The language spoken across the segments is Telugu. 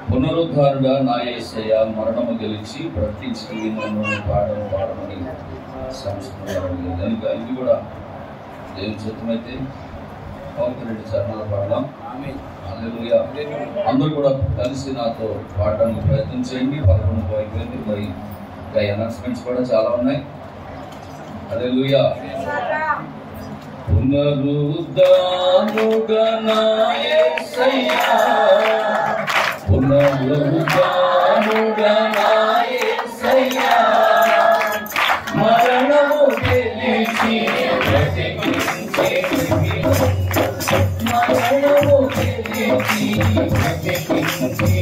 పునరుద్ధారుడా నా యేసయ్య, మరణము గెలిచి బ్రతికి నన్ను పాడమని సంస్కృతున్నారు కనుక ఇది కూడా దేవుని చిత్తమైతే పవన్ చరణాలు పాడదాం. హల్లెలూయా. అందరూ కూడా కలిసి నాతో పాడడానికి ప్రయత్నం చేయండి. 11 అయిపోయింది, మరి ఇంకా అనౌన్స్మెంట్స్ కూడా చాలా ఉన్నాయి. హల్లెలూయా. పునరుద్ధానుడా నా యేసయ్యా, పునరుద్ధానుడా నా యేసయ్యా, మరణము గెలిచి బ్రతికించి, మరణము గెలిచి బ్రతికించి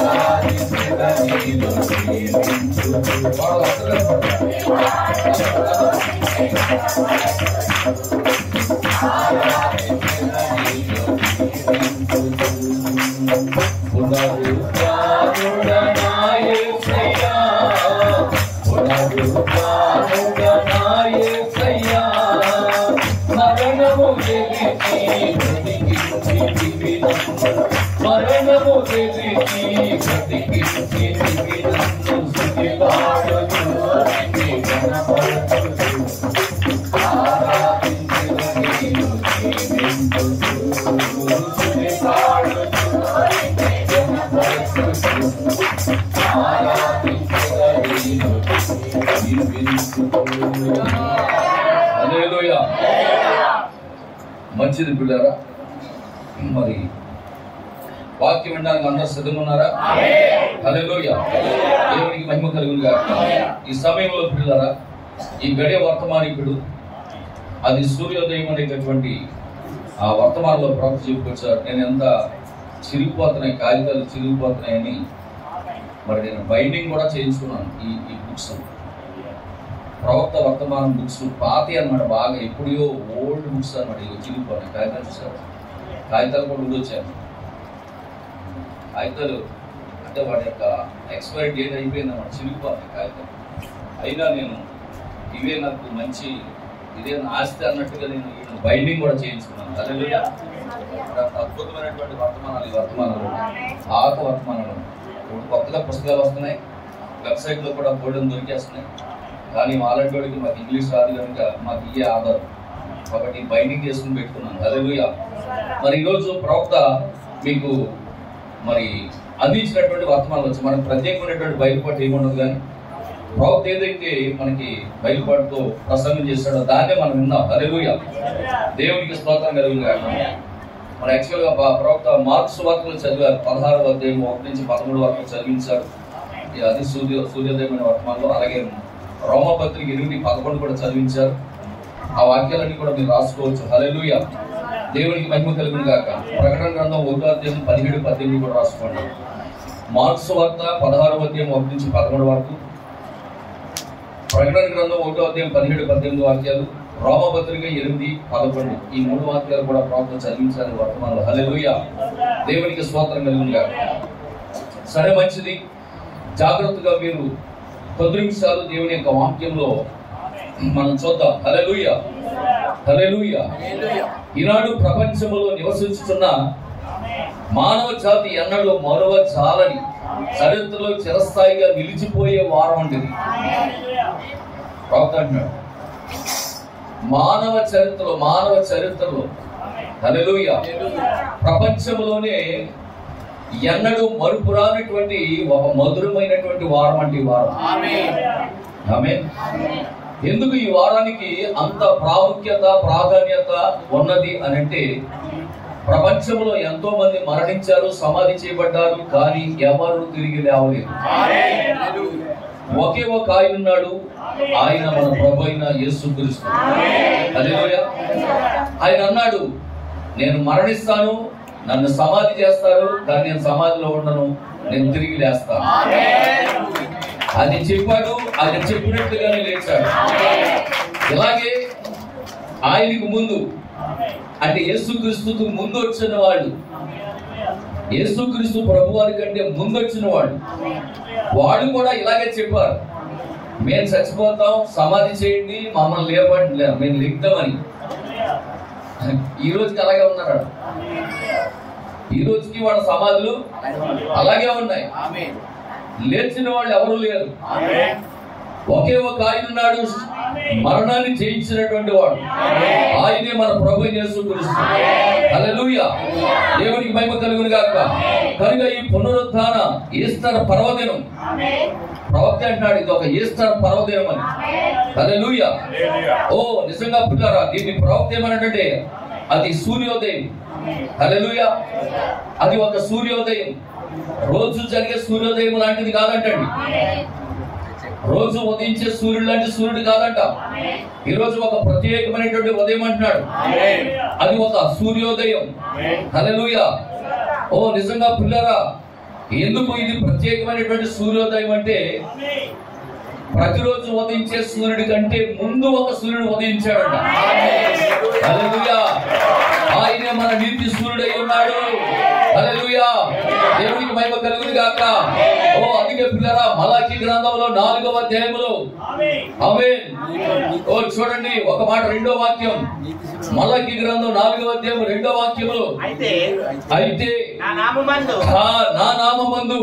ఆరాధించదనిలో జీవించు మరణము తెలిసి హల్లెలూయా. మంచిది పిల్లారా. మరి వాక్యం వినడానికి అందరూ సిద్ధంగా ఉన్నారా? హల్లెలూయా. దేవునికి మహిమ కలుగును గాక. ఈ సమయంలో పిల్లారా, ఈ గడియ వర్తమానికుడు అది సూర్యోదయం అనేటటువంటి ఆ వర్తమానంలో ప్రవక్త చెప్పుకొచ్చారు. నేను ఎంత చిరిగిపోతున్నాయి, కాగితాలు చిరిగిపోతున్నాయని మరి నేను బైండింగ్ కూడా చేయించుకున్నాను. ఈ బుక్స్ ప్రవక్త వర్తమానం బుక్స్ పాతి అన్నమాట, బాగా ఎప్పుడో ఓల్డ్ బుక్స్ అన్నమాట. ఇవి చిరిగిపోయినాయి కాగితాలు. చూసారు, కాగితాలు కూడా ఉండొచ్చాను. కాగితాలు అంటే వాటి యొక్క ఎక్స్పైరీ డేట్ అయిపోయింది అన్నమాట, చిరిగిపోయినాయి కాగితాలు. అయినా నేను ఇవే నాకు మంచి ఇదే ఆస్తి అన్నట్టుగా నేను బైండింగ్ కూడా చేయించుకున్నాను. హల్లెలూయా. అద్భుతమైనటువంటి వర్తమానాలు ఈ వర్తమానాలు, పాత వర్తమానాలు. ఇప్పుడు కొత్తగా పుస్తకాలు వస్తున్నాయి, వెబ్సైట్లో కూడా బోర్డును దొరికేస్తున్నాయి. కానీ వాళ్ళకి మాకు ఇంగ్లీష్ రాదు కనుక మాకు ఇవే ఆధారం కాబట్టి బైండింగ్ చేసుకుని పెట్టుకున్నాను. హల్లెలూయా. మరి ఈరోజు ప్రవక్త మీకు మరి అందించినటువంటి వర్తమానాలు వచ్చి మనకు ప్రత్యేకమైనటువంటి బయలుపాటు ఏముండదు, కానీ ప్రవక్త ఏదైతే మనకి బయలుపాటుతో ప్రసంగం చేస్తాడో దాన్నే మనం విన్నాం. హల్లెలూయా. దేవునికి స్తోత్రం కలుగును గాక. మన యాక్చువల్గా ప్రవక్త మార్క్స్ వార్తలు చదివారు. 16వ అధ్యాయం 1 నుంచి 13 వరకు చదివించారు. అది సూర్యోదయమైన వర్తమానంలో. అలాగే రోమపత్రిక 8-11 కూడా చదివించారు. ఆ వాక్యాలన్నీ కూడా మీరు రాసుకోవచ్చు. హల్లెలూయా. దేవునికి మహిమ కలుగును గాక. ప్రకటన గ్రంథం 1వ అధ్యాయం 17-18 కూడా రాసుకోండి. మార్క్స్ వార్త 16వ అధ్యాయం 1 నుంచి 11 వరకు, ప్రకటన గ్రంథం 1వ అధ్యాయం 17-18 వాక్యాలు, రోమపత్రిక 8-11 ఈ 3 వాక్యాలు కూడా ప్రవక్త చదివించాలి వర్తమానంలో. హల్లెలూయా. దేవునికి స్తోత్రం కలుగును గాక. సరే, మంచిది. జాగ్రత్తగా మీరు 10 నిమిషాలు దేవుని యొక్క వాక్యంలో మనం చూద్దాం. హల్లెలూయా. హల్లెలూయా. ఈనాడు ప్రపంచంలో నివసించుతున్న మానవ జాతి ఎన్నడూ మరవ చాలని చరిత్రలో చిరస్థాయిగా నిలిచిపోయే వారం ఉండేది. ప్రవక్త అంటున్నాడు, మానవ చరిత్రలో హల్లెలూయా ప్రపంచంలోనే ఎన్నడూ మరుపురానటువంటి ఒక మధురమైనటువంటి వారం అంటే ఈ వారం. ఆమేన్. ఎందుకు ఈ వారానికి అంత ప్రాధాన్యత ఉన్నది అని అంటే, ప్రపంచంలో ఎంతో మంది మరణించారు, సమాధి చేయబడ్డారు, కానీ ఎవరు తిరిగి లేవలేదు. ఒకే ఒక ఆయన ఉన్నాడు, ఆయన మన ప్రభు అయిన యేసుక్రీస్తు. హల్లెలూయా. ఆయన అన్నాడు, నేను మరణిస్తాను, నన్ను సమాధి చేస్తారు, కానీ నేను సమాధిలో ఉండను, నేను తిరిగి లేస్తాను. అది చెప్పాడు. ఆయన చెప్పినట్లుగానే లేచాడు. ఇలాగే ఆయనకు ముందు అంటే యేసుక్రీస్తుకు ముందు వచ్చిన వాళ్ళు, యేసుక్రీస్తు ప్రభు వారి కంటే ముందు వచ్చిన వాళ్ళు కూడా ఇలాగే చెప్పారు, మేము చచ్చిపోతాం, సమాధి చేయండి, మమ్మల్ని లేపండి, మేము లిఖితామని. ఈ రోజుకి అలాగే ఉన్నాడు. ఈ రోజుకి వాళ్ళ సమాధులు అలాగే ఉన్నాయి. లేచిన వాళ్ళు ఎవరు లేరు. ఒకే ఒక ఆయన ఉన్నాడు, మరణాన్ని జయించినటువంటి వాడు. ఆయనే మన ప్రభు యేసుక్రీస్తు. హల్లెలూయా. దేవునికి మహిమ కలుగును గాక. కనుక ఈ పునరుత్థాన ఈస్టర్ పర్వదినం, ప్రవక్త అంటున్నాడు ఇది ఒక ఈస్టర్ పర్వదినం అని. హల్లెలూయా. ఓ నిజంగా పిల్లారా, దీన్ని ప్రవక్త ఏమన్నాడంటే అది సూర్యోదయం. హల్లెలూయా. అది ఒక సూర్యోదయం. రోజు జరిగే సూర్యోదయం లాంటిది కాదంటండి. రోజు ఉదయించే సూర్యుడు లాంటి సూర్యుడు కాదంట. ఈ రోజు ఒక ప్రత్యేకమైనటువంటి ఉదయం అంటున్నాడు. అది ఒక సూర్యోదయం. హల్లెలూయా. ఓ నిజంగా పిల్లరా, ఎందుకు ఇది ప్రత్యేకమైనటువంటి సూర్యోదయం అంటే, ప్రతిరోజు ఉదయించే సూర్యుడి కంటే ముందు ఒక సూర్యుడు ఉదయించాడట. హల్లెలూయా. ఆయనే మన నీతి సూర్యుడై ఉన్నాడు. హల్లెలూయా. దేవునికి మహిమ కలుగును గాక. ఓ అందుకే పిల్లరా మలాకి గ్రంథంలో 4వ అధ్యాయములో ఆమేన్. ఓ చూడండి ఒక మాట, 2వ వాక్యం. మలాకి గ్రంథం 4వ అధ్యాయం 2వ వాక్యములో అయితే నా నామమందు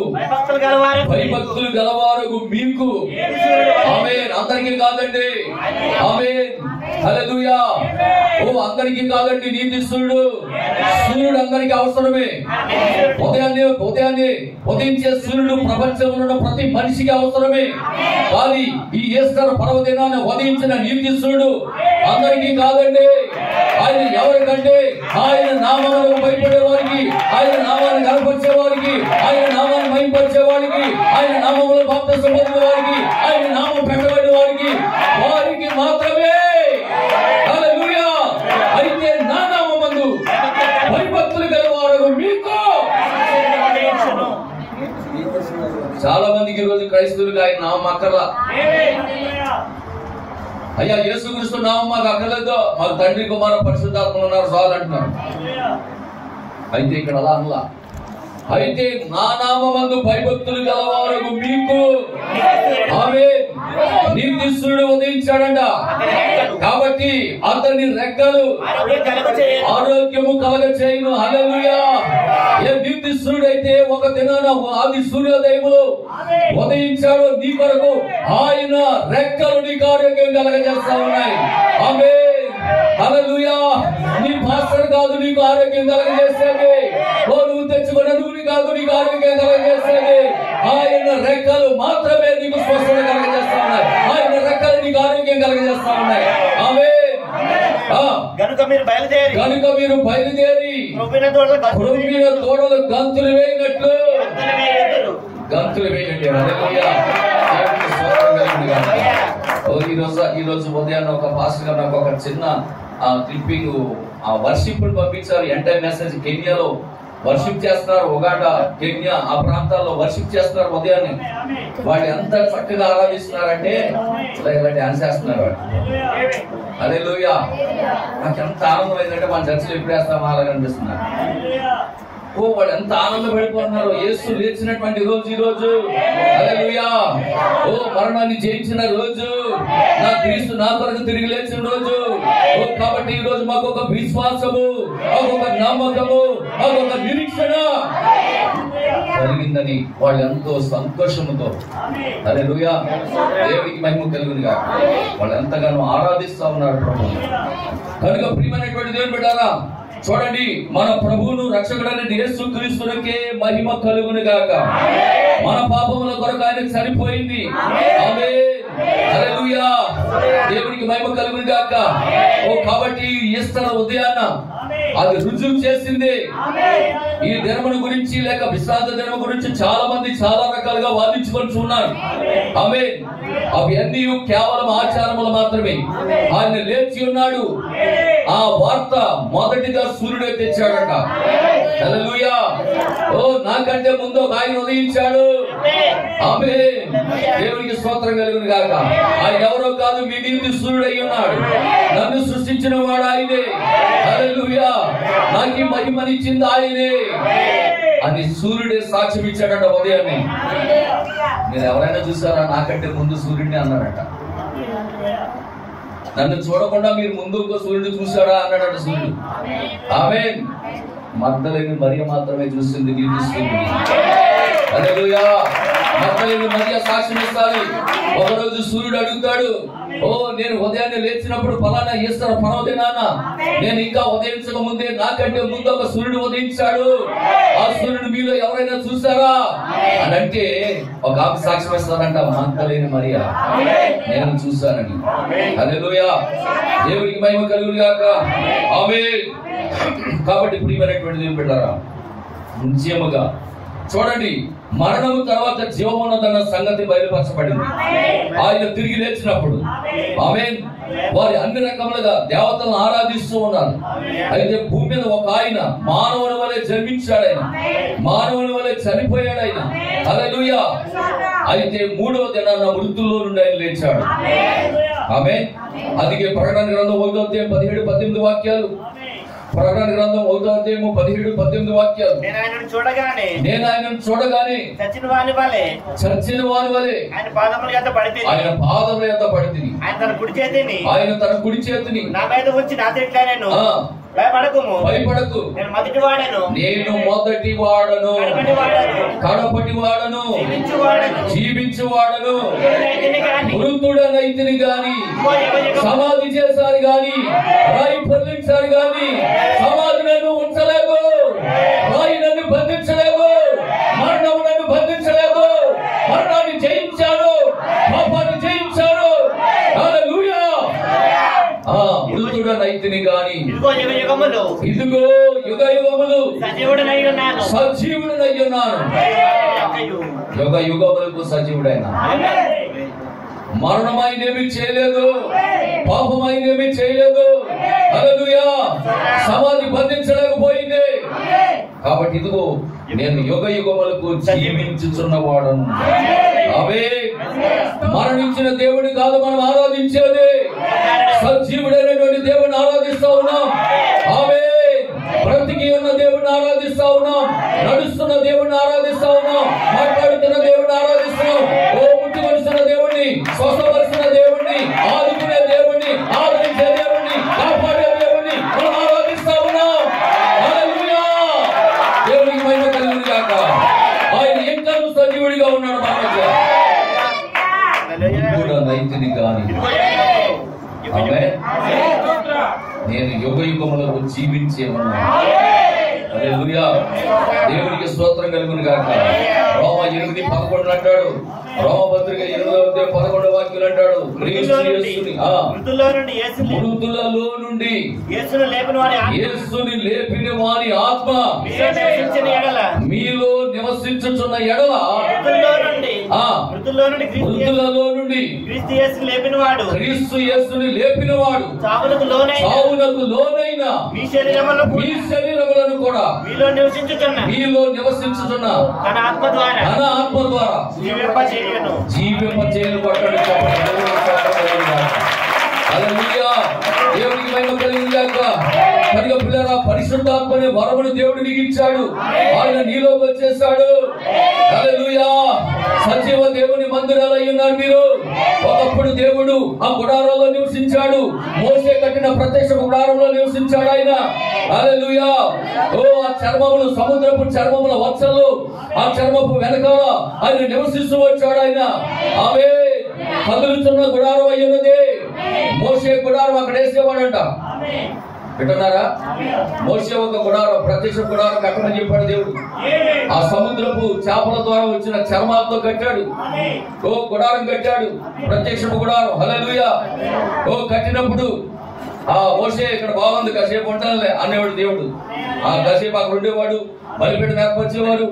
భయభక్తులు గలవారు మీకు ఆమేన్. అందరికీ కాదండి. ఆమేన్. హల్లెలూయా. ఓ అందరికీ కాదండి. నీతి సూర్యుడు అందరికీ అవసరమే. ఉదయాన్నే ఉదయించే సూర్యుడు ప్రపంచంలో ప్రతి మనిషికి అవసరమే. కానీ ఈ ఈస్టర్ పర్వదినాన్ని ఉదయించిన నీతి సూర్యుడు అందరికీ కాదండి. ఆయన ఎవరికంటే ఆయన నామములకు భయపడే వారికి, ఆయన నామాన్ని కనపరిచే వారికి, ఆయన నామాన్ని మహిమపరిచే వారికి, ఆయన నామములో బాప్తిసం పొందిన వారికి, ఆయన నామం పెట్టబడిన వారికి మాత్రమే. హల్లెలూయా. అయితే నా నామమందు భయభక్తులు గలవారు మీకు. చాలా మందికి ఈరోజు క్రైస్తవులకు ఆయన నామం అక్కర్లా. అయ్యా యేసుక్రీస్తు నామం మాకు అక్కర్లేదు, మాకు తండ్రి కుమార పరిశుద్ధాత్మలు ఉన్నారు చాలు అంటున్నారు. అయితే ఇక్కడ అలా అనలా. అయితే నా నామమందు భయభక్తులు గలవారు మీకు ఆమేన్. నీతిస్తుడు ఉదయించాడంట. కాబట్టి అతని రెక్కలు ఆరోగ్యము కలగ చేయను. హల్లెలూయా. ఏ నీతిస్తుడు అయితే ఒక దినాన ఆది సూర్యోదయములో ఉదయించాడు నీ కొరకు, ఆయన రెక్కలు నీకు ఆరోగ్యం కలగజేస్తా ఉన్నాయి. ఆమేన్. హల్లెలూయా. నీ పాస్టర్ కాదు నీకు ఆరోగ్యం కలగజేసేది. ఓ నువ్వు తెచ్చుకున్న నూనె కాదు నీకు ఆరోగ్యం కలగజేసేది. ఆయన రెక్కలు మాత్రమే నీకు స్వస్థత కలగజేస్తా ఉన్నాయి. ఆయన రెక్కలు నీకు ఆరోగ్యం కలగజేస్తా ఉన్నాయి. ఆమేన్. కనుక మీరు బయలుదేరి క్రొవ్విన తోడలు గంతులు వేయినట్లు గంతులు వేయండి. హల్లెలూయా. ఈ రోజు ఉదయాన్నే ఒక పాస్టర్ గారు నాకు ఒక చిన్న క్లిప్పింగ్ వర్షిప్ పంపించారు. ఎంటైర్ మెసేజ్ కెన్యాలో వర్షిప్ చేస్తున్నారు. ఉగాండా, కెన్యా ఆ ప్రాంతాల్లో వర్షిప్ చేస్తున్నారు. ఉదయాన్నే వాళ్ళు ఎంత చక్కగా ఆరాధిస్తున్నారంటే ఇలా డాన్స్ చేస్తున్నారు వాళ్ళు. హల్లెలూయా. నాకు ఎంత ఆనందం అయిందంటే మన చర్చలు ఎప్పుడు వేస్తామో అలాగ అనిపిస్తున్నారు. ఓ వాళ్ళు ఎంత ఆనందపడిపోతున్నారు. యేసు లేచినటువంటి రోజు ఈ రోజు. హల్లెలూయా. ఓ మరణాన్ని జయించిన రోజు, నా క్రీస్తు నా కొరకు తిరిగి లేచిన రోజు. ఓ కాబట్టి ఈ రోజు మాకు ఒక విశ్వాసము, ఒక నమ్మకము, ఒక నిరీక్షణ కలిగిందని వాళ్ళు ఎంతో సంతోషముతో హల్లెలూయా దేవునికి మహిమ కలుగునుగా వాళ్ళు ఎంతగానో ఆరాధిస్తా ఉన్నారు ప్రభువుని. కనుక ప్రియమైనటువంటి దేవుని బిడ్డలారా చూడండి, మన ప్రభువును రక్షకుడైన యేసుక్రీస్తునికే మహిమ కలుగును గాక. మన పాపముల కొరకు ఆయన చనిపోయింది. ఆమేన్. హల్లెలూయా. దేవునికి మహిమ కలుగును గాక. ఓ కాబట్టి ఈస్టర్ ఉదయాన్న అది రుజువు చేసింది. ఈ దినమును గురించి లేక విశ్రాంతి దినము గురించి చాలా మంది చాలా రకాలుగా వాదించుకొని ఉన్నారు. ఆమేన్. అవి అన్ని కేవలం ఆచారములు మాత్రమే. ఆయన లేచి ఉన్నాడు. ఆ వార్త మొదటిగా సూర్యుడే తెచ్చాడట. హల్లెలూయా. ఓ నాకంటే ముందు ఆయన ఉదయించాడు. ఆమేన్. దేవునికి స్తోత్రం కలుగును గాక. ఆయన ఎవరో కాదు, మీ నీతి సూర్యుడై ఉన్నాడు. నన్ను సృష్టించిన వాడు ఆయనే. హల్లెలూయా. నాకు మహిమనిచ్చింది ఆయనే అని సూర్యుడే సాక్ష్యం ఇచ్చాడట ఉదయాన్నే. మీరు ఎవరైనా చూసారా నాకంటే ముందు సూర్యుడిని అన్నాడట. నన్ను చూడకుండా మీరు ముందు సూర్యుడు చూశాడా అన్నాడట సూర్యుడు. ఆమేన్. మగ్దలేని మరియ మాత్రమే చూసింది నీతి సూర్యుడిని. హల్లెలూయా. మగ్దలేని మరియ సాక్ష్యం ఇస్తాది. ఒకరోజు సూర్యుడు అడుగుతాడు, ఓ నేను ఉదయాన్నే లేచినప్పుడు ఫలానా ఈస్టర్ పర్వదినాన నేను ఇంకా ఉదయించక ముందే నాకంటే ముందు ఒక సూర్యుడు ఉదయించాడు. ఆ సూర్యుడు మీలో ఎవరైనా చూసారా అని అంటే ఒక ఆమె సాక్ష్యం ఇస్తారంట, మగ్దలేని మరియ నేను చూశానని. హల్లెలూయా. దేవునికి మహిమ కలుగును గాక. ఆమేన్. కాబట్టి ప్రియమైనటువంటి దేవుని బిడ్డలారా నిశ్చయముగా చూడండి, మరణము తర్వాత జీవమున్నదన్న సంగతి బయలుపరచబడింది ఆయన తిరిగి లేచినప్పుడు. ఆమేన్. వారి అన్ని రకములుగా దేవతలను ఆరాధిస్తూ ఉన్నారు. అయితే భూమి మీద ఒక ఆయన మానవుని వలె జన్మించాడు, ఆయన మానవుని వలె చనిపోయాడు ఆయన. హల్లెలూయా. అయితే మూడవ దినాన మృతుల్లో నుండి ఆయన లేచాడు. ఆమేన్. అందుకే ప్రకటన గ్రంథం 1వ అధ్యాయం 17-18 వాక్యాలు. ప్రకటన గ్రంథం 1వ అధ్యాయం 17-18 వాక్యాలు. నేను ఆయనను చూడగానే చచ్చిన వాని వలె ఆయన పాదముల యొద్ద పడితిని. ఆయన తన కుడి చేతిని నా మీద ఉంచి నాతో ఇట్లా నేను భయపడకు, నేను మొదటి వాడను, కడపటి వాడను, జీవించువాడను, మృతుడనైతిని గాని, సమాధి చేశారు గాని, రాయి పొర్లించారు గాని, సమాధి నన్ను ఉంచలేదు, రాయి నన్ను బంధించలేదు, మరణము నన్ను బంధించలేదు. మరణాన్ని జయించాడు, పాపాన్ని జయించాడు. హల్లెలూయా. మృతుడనైతిని గాని, ఇదిగో యుగ యుగములు సజీవుడనై ఉన్నాను. యుగ యుగములకు సజీవుడైన. మరణమైనేమి చేయలేదు, పాపమైనేమి చేయలేదు. హల్లెలూయా. సమాధి బంధించలేకపోయింది. కాబట్టి ఇదిగో నేను యుగ యుగములకు జీవించుచున్నవాడను. ఆమేన్. మరణించిన దేవుడి కాదు మనం ఆరాధించేది, సజీవుడైనటువంటి దేవుడిని ఆరాధిస్తా ఉన్నాం. ఆమేన్. బ్రతికి ఉన్న దేవుడిని ఆరాధిస్తా ఉన్నాం, నడుస్తున్న దేవుడిని ఆరాధిస్తా ఉన్నాం, మాట్లాడుతున్న దేవుడిని ఆరాధిస్తున్నాం. ముట్టుకొనిస్తున్న దేవుడిని, స్వస్థపరుస్తున్న దేవుడిని, ఆదుకునే దేవుడిని, ఆదరించే దేవుడిని, కాపాడే దేవుడిని మనం ఆరాధిస్తా ఉన్నాం. హల్లెలూయా. దేవునికి మహిమ కలుగును గాక. ఆయన ఇంకా సజీవుడిగా ఉన్నాడు మన మధ్య. నైతిని గాని, నేను యుగ యుగములకు జీవించే ఉన్నాను. హల్లెలూయా. దేవునికి స్తోత్రం కలుగును గాక. రోమ 8:11 అంటాడు, రోమపత్రిక 8వ అధ్యాయం 11వ వాక్యం అంటాడు, మృతులలో నుండి యేసుని లేపిన వాని ఆత్మ మీలో నివసించుచున్న ఎడల, మృతులలో నుండి క్రీస్తు యేసుని లేపినవాడు చావునకు లోనైన మీ శరీరములను కూడా మీలో నివసించుచున్న తన ఆత్మ ద్వారా జీవింపచేయును. హల్లెలూయా. దేవునికి మహిమ కలుగును గాక. కనుక పిల్లరా, పరిశుద్ధాత్మనే వరమును దేవుడు నీకు ఇచ్చాడు, ఆయన నీలోకి వచ్చేసాడు. హల్లెలూయా. సజీవ దేవుని మందిరాలై ఉన్నారు మీరు. ఒకప్పుడు దేవుడు ఆ గుడారంలో నివసించాడు, మోసే కట్టిన ప్రత్యక్ష గుడారంలో నివసించాడు ఆయన. హల్లెలూయా. ఆ చర్మములు, సముద్రపు చర్మముల వత్సలు, ఆ చర్మపు వెనకాల ఆయన నివసిస్తూ వచ్చాడు ఆయన. ఆమె కదులుతున్న గుడారం అయ్యున్నది. మోసే గుడారం అక్కడ వేసేవాడంట. వింటున్నారా? మోసే ఒక గుడారం, ప్రత్యక్ష గుడారం కట్టమని చెప్పాడు దేవుడు. ఆ సముద్రపు చేపల ద్వారా వచ్చిన చర్మాలతో కట్టాడు. గుడారం కట్టాడు, ప్రత్యక్ష గుడారం. హల్లెలూయా. కట్టినప్పుడు మోసే ఇక్కడ బాగుంది, కాసేపు ఉంటానులే అనేవాడు దేవుడు. కాసేపు అక్కడ ఉండేవాడు, బలిపీఠం ఏర్పరిచేవారు,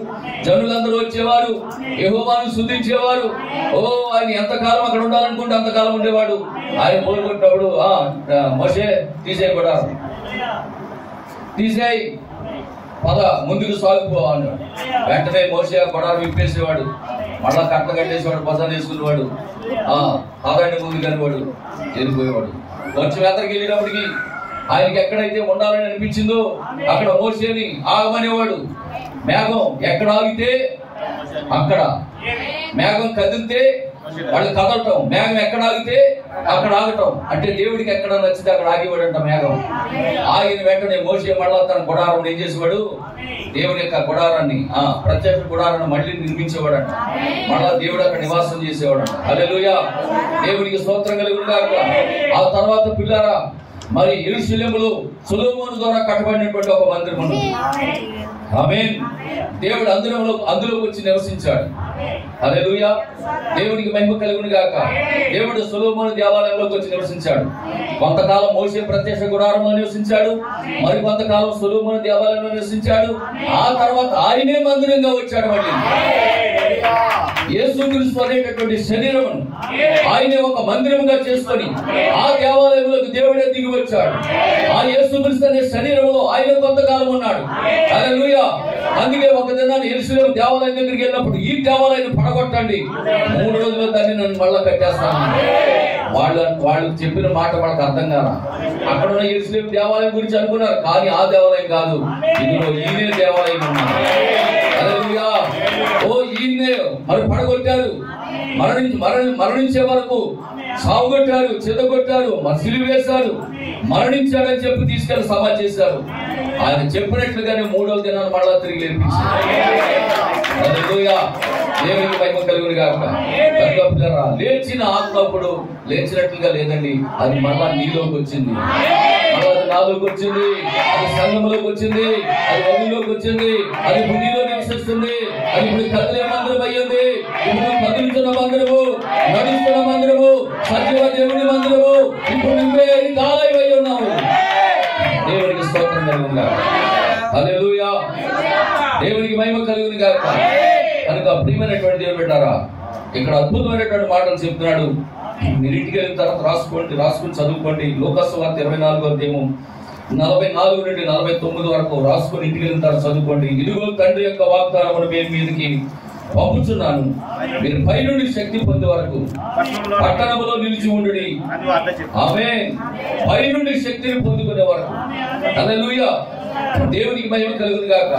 జనులందరూ వచ్చేవారు, యెహోవాను స్తుతించేవారు. ఆయన ఎంతకాలం అక్కడ ఉండాలనుకుంటే అంతకాలం ఉండేవాడు. ఆయన కోరుకుంటున్నప్పుడు మోసే తీసేయి గుడారం, తీసేయి, పద ముందుకు సాగిపో అన్నాడు. వెంటనే మోసే గుడారం విప్పేసేవాడు, మళ్ళా కట్టలు కట్టేసేవాడు, పసాలు వేసుకునేవాడు, ఆదాన్ని ముందు కనివాడు, వెళ్ళిపోయేవాడు. కొంచెం ఎత్తరికి వెళ్ళినప్పటికీ ఆయనకి ఎక్కడైతే ఉండాలని అనిపించిందో అక్కడ మోసేని ఆగమనేవాడు. మేఘం ఎక్కడ ఆగితే అక్కడ, మేఘం కదిలితే వాళ్ళు కదలటం, మేఘం ఎక్కడ ఆగితే అక్కడ ఆగటం. అంటే దేవుడికి ఎక్కడ నచ్చితే అక్కడ ఆగేవాడంట మేఘం. ఆగిన వెంటనే మోసే మళ్ళా తన గుడారం ఏం చేసేవాడు, దేవుని యొక్క గుడారాన్ని, ప్రత్యక్ష గుడారాన్ని మళ్ళీ నిర్మించేవాడంట. మళ్ళా దేవుడు అక్కడ నివాసం చేసేవాడంట. హల్లెలూయా. దేవునికి స్తోత్రం కలుగును గాక. ఆ తర్వాత పిల్లారా, మరి యెరూషలేములో సొలొమోను ద్వారా కట్టబడినటువంటి ఒక మందిరం ఉంది. ఆమేన్. దేవుడు అందులోకి వచ్చి నివసించాడు. హల్లెలూయా. దేవునికి మహిమ కలుగును గాక. దేవుడు సొలొమోను దేవాలయంలోకి వచ్చి నివసించాడు. కొంతకాలం మోషే ప్రత్యక్ష గుడారంలో నివసించాడు, మరి కొంతకాలం సొలొమోను దేవాలయంలో నివసించాడు. ఆ తర్వాత ఆయనే మందిరంగా వచ్చాడు. మళ్ళీ యేసుక్రీస్తు అనేటటువంటి శరీరమును ఆయనే ఒక మందిరముగా చేసుకొని ఆ దేవాలయంలోకి దేవుడే దిగి వచ్చాడు. ఆ యేసుక్రీస్తు అనే శరీరంలో ఆయన కొంతకాలం ఉన్నాడు. హల్లెలూయా. అందుకే ఒక దినాన్ని యెరూషలేము దేవాలయం దగ్గరికి వెళ్ళినప్పుడు ఈ దేవాలయాన్ని పడగొట్టండి, 3 రోజుల్లో దాన్ని నన్ను మళ్ళా కట్టేస్తాను. వాళ్ళు చెప్పిన మాట వాళ్ళకి అర్థం కాదా? అక్కడ ఉన్న యెరూషలేము దేవాలయం గురించి అనుకున్నారు, కానీ ఆ దేవాలయం కాదు, ఇదిగో ఈయనే దేవాలయం ఉన్నారు. హల్లెలూయా. ఓ ఈయనే మరి పడగొట్టారు, మరణించే వరకు సాగుగొట్టారు, చెదగొట్టారు, సిలువ వేశారు, మరణించాడని చెప్పి తీసుకెళ్లి సభ చేశారు. ఆయన చెప్పినట్లుగానే 3వ దినాన్ని మళ్ళా తిరిగి లేపించారు. హల్లెలూయా. దేవునికి మహిమ కలుగును గాక. పిల్లరా, లేచిన ఆత్మప్పుడు లేచినట్లుగా లేదండి, అది మళ్ళా నీలోకి వచ్చింది, మళ్ళా అది నాలోకి వచ్చింది, అది సంఘంలోకి వచ్చింది, అది వధువులోకి వచ్చింది, అది బుద్ధిలో నివసిస్తుంది. అది ఇప్పుడు కదిలే మందిరం అయ్యింది. ఇప్పుడు కదులుతున్న మందిరము, నడుస్తున్న మందిరము, సజీవ దేవుని మందిరము. ఇప్పుడు నువ్వే ఆలయం అయి ఉన్నావు. దేవునికి స్తోత్రం కలుగును గాక. హల్లెలూయా. దేవునికి మహిమ కలుగును గాక. కనుక ప్రియమైనటువంటి దేవుని బిడ్డలారా, ఇక్కడ అద్భుతమైనటువంటి మాటలు చెప్తున్నాడు. మీరు ఇంటికి వెళ్ళిన తర్వాత రాసుకుని చదువుకోండి. లోకాసు వార్త 24వ అధ్యాయము 44 నుండి 49 వరకు రాసుకొని ఇంటికి వెళ్ళిన తర్వాత చదువుకోండి. ఇదిగో తండ్రి యొక్క వాగ్దానమును మీ మీదకి పంపుచున్నాను, మీరు పై నుండి శక్తి పొందే వరకు పట్టణములో నిలిచి ఉండుడి. ఆమేన్. పై నుండి శక్తిని పొందుకునే వరకు. హల్లెలూయా. దేవునికి మహిమ కలుగును గాక.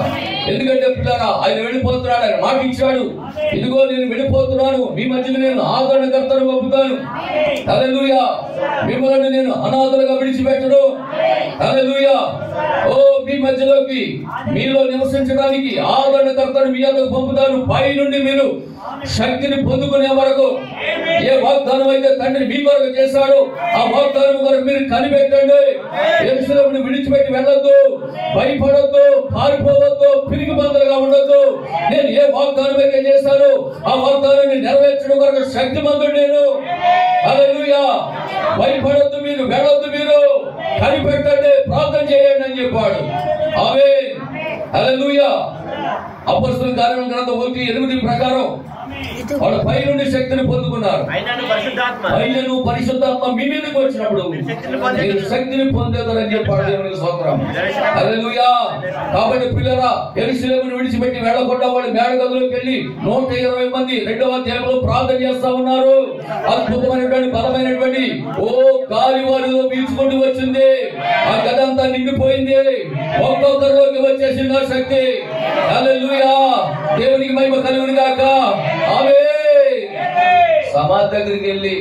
ఎందుకంటే పిల్లారా, ఆయన వెళ్ళిపోతున్నాడు, ఆయన మాట ఇచ్చాడు. ఇదిగో నేను వెళ్ళిపోతున్నాను, మీ మధ్యలో నేను ఆదరణకర్తను పంపుతాను. హల్లెలూయా. మిమ్మల్ని నేను అనాథలుగా విడిచిపెట్టను. హల్లెలూయా. ఓ మీ మధ్యలోకి మీలో నివసించడానికి ఆదరణకర్తను మీ వద్దకు పంపుతాను. పై నుండి మీరు శక్తిని పొందుకునే వరకు ఏ వాగ్దానం అయితే తండ్రి మీ కొరకు చేశాడో ఆ వాగ్దానం కొరకు మీరు కనిపెట్టండి. యెరూషలేమును విడిచిపెట్టి వెళ్ళొద్దు, భయపడొద్దు, పారిపోవద్దు, పిరికి బందలుగా ఉండొద్దు. నేను ఏ వాగ్దానం అయితే చేశానో ఆ వాగ్దానాన్ని నెరవేర్చడం కొరకు శక్తిమంతుడు నేను. హల్లెలూయా. భయపడొద్దు, మీరు వెళ్ళొద్దు, మీరు కనిపెట్టండి, ప్రార్థన చేయండి అని చెప్పాడు. ఆమేన్. హల్లెలూయా. అపొస్తలుల కార్యముల గ్రంథం 1:8 ప్రకారం వాళ్ళు పై నుండి శక్తిని పొందుకున్నారు. అయినను పరిశుద్ధాత్మ మీ మీదకి వచ్చినప్పుడు మీరు శక్తిని పొందేదని చెప్పాడు. దేవునికి స్తోత్రం. హల్లెలూయా. కాబట్టి పిల్లరా, యెరూషలేమును విడిచిపెట్టి వెళ్ళకుండా వాళ్ళు మేడ గదిలోకి వెళ్ళి 120 మంది 2వ అధ్యాయంలో ప్రార్థన చేస్తా ఉన్నారు. అద్భుతమైనటువంటి బలమైనటువంటి గాలి వారిలో పీల్చుకుంటూ వచ్చింది. ఆ గది అంతా నిండిపోయింది. ఒక్కొక్కరిలోకి వచ్చేసింది ఆ శక్తి. హల్లెలూయా. దేవునికి మహిమ కలుగును గాక. ఆమేన్. సమాధి దగ్గరికి వెళ్ళి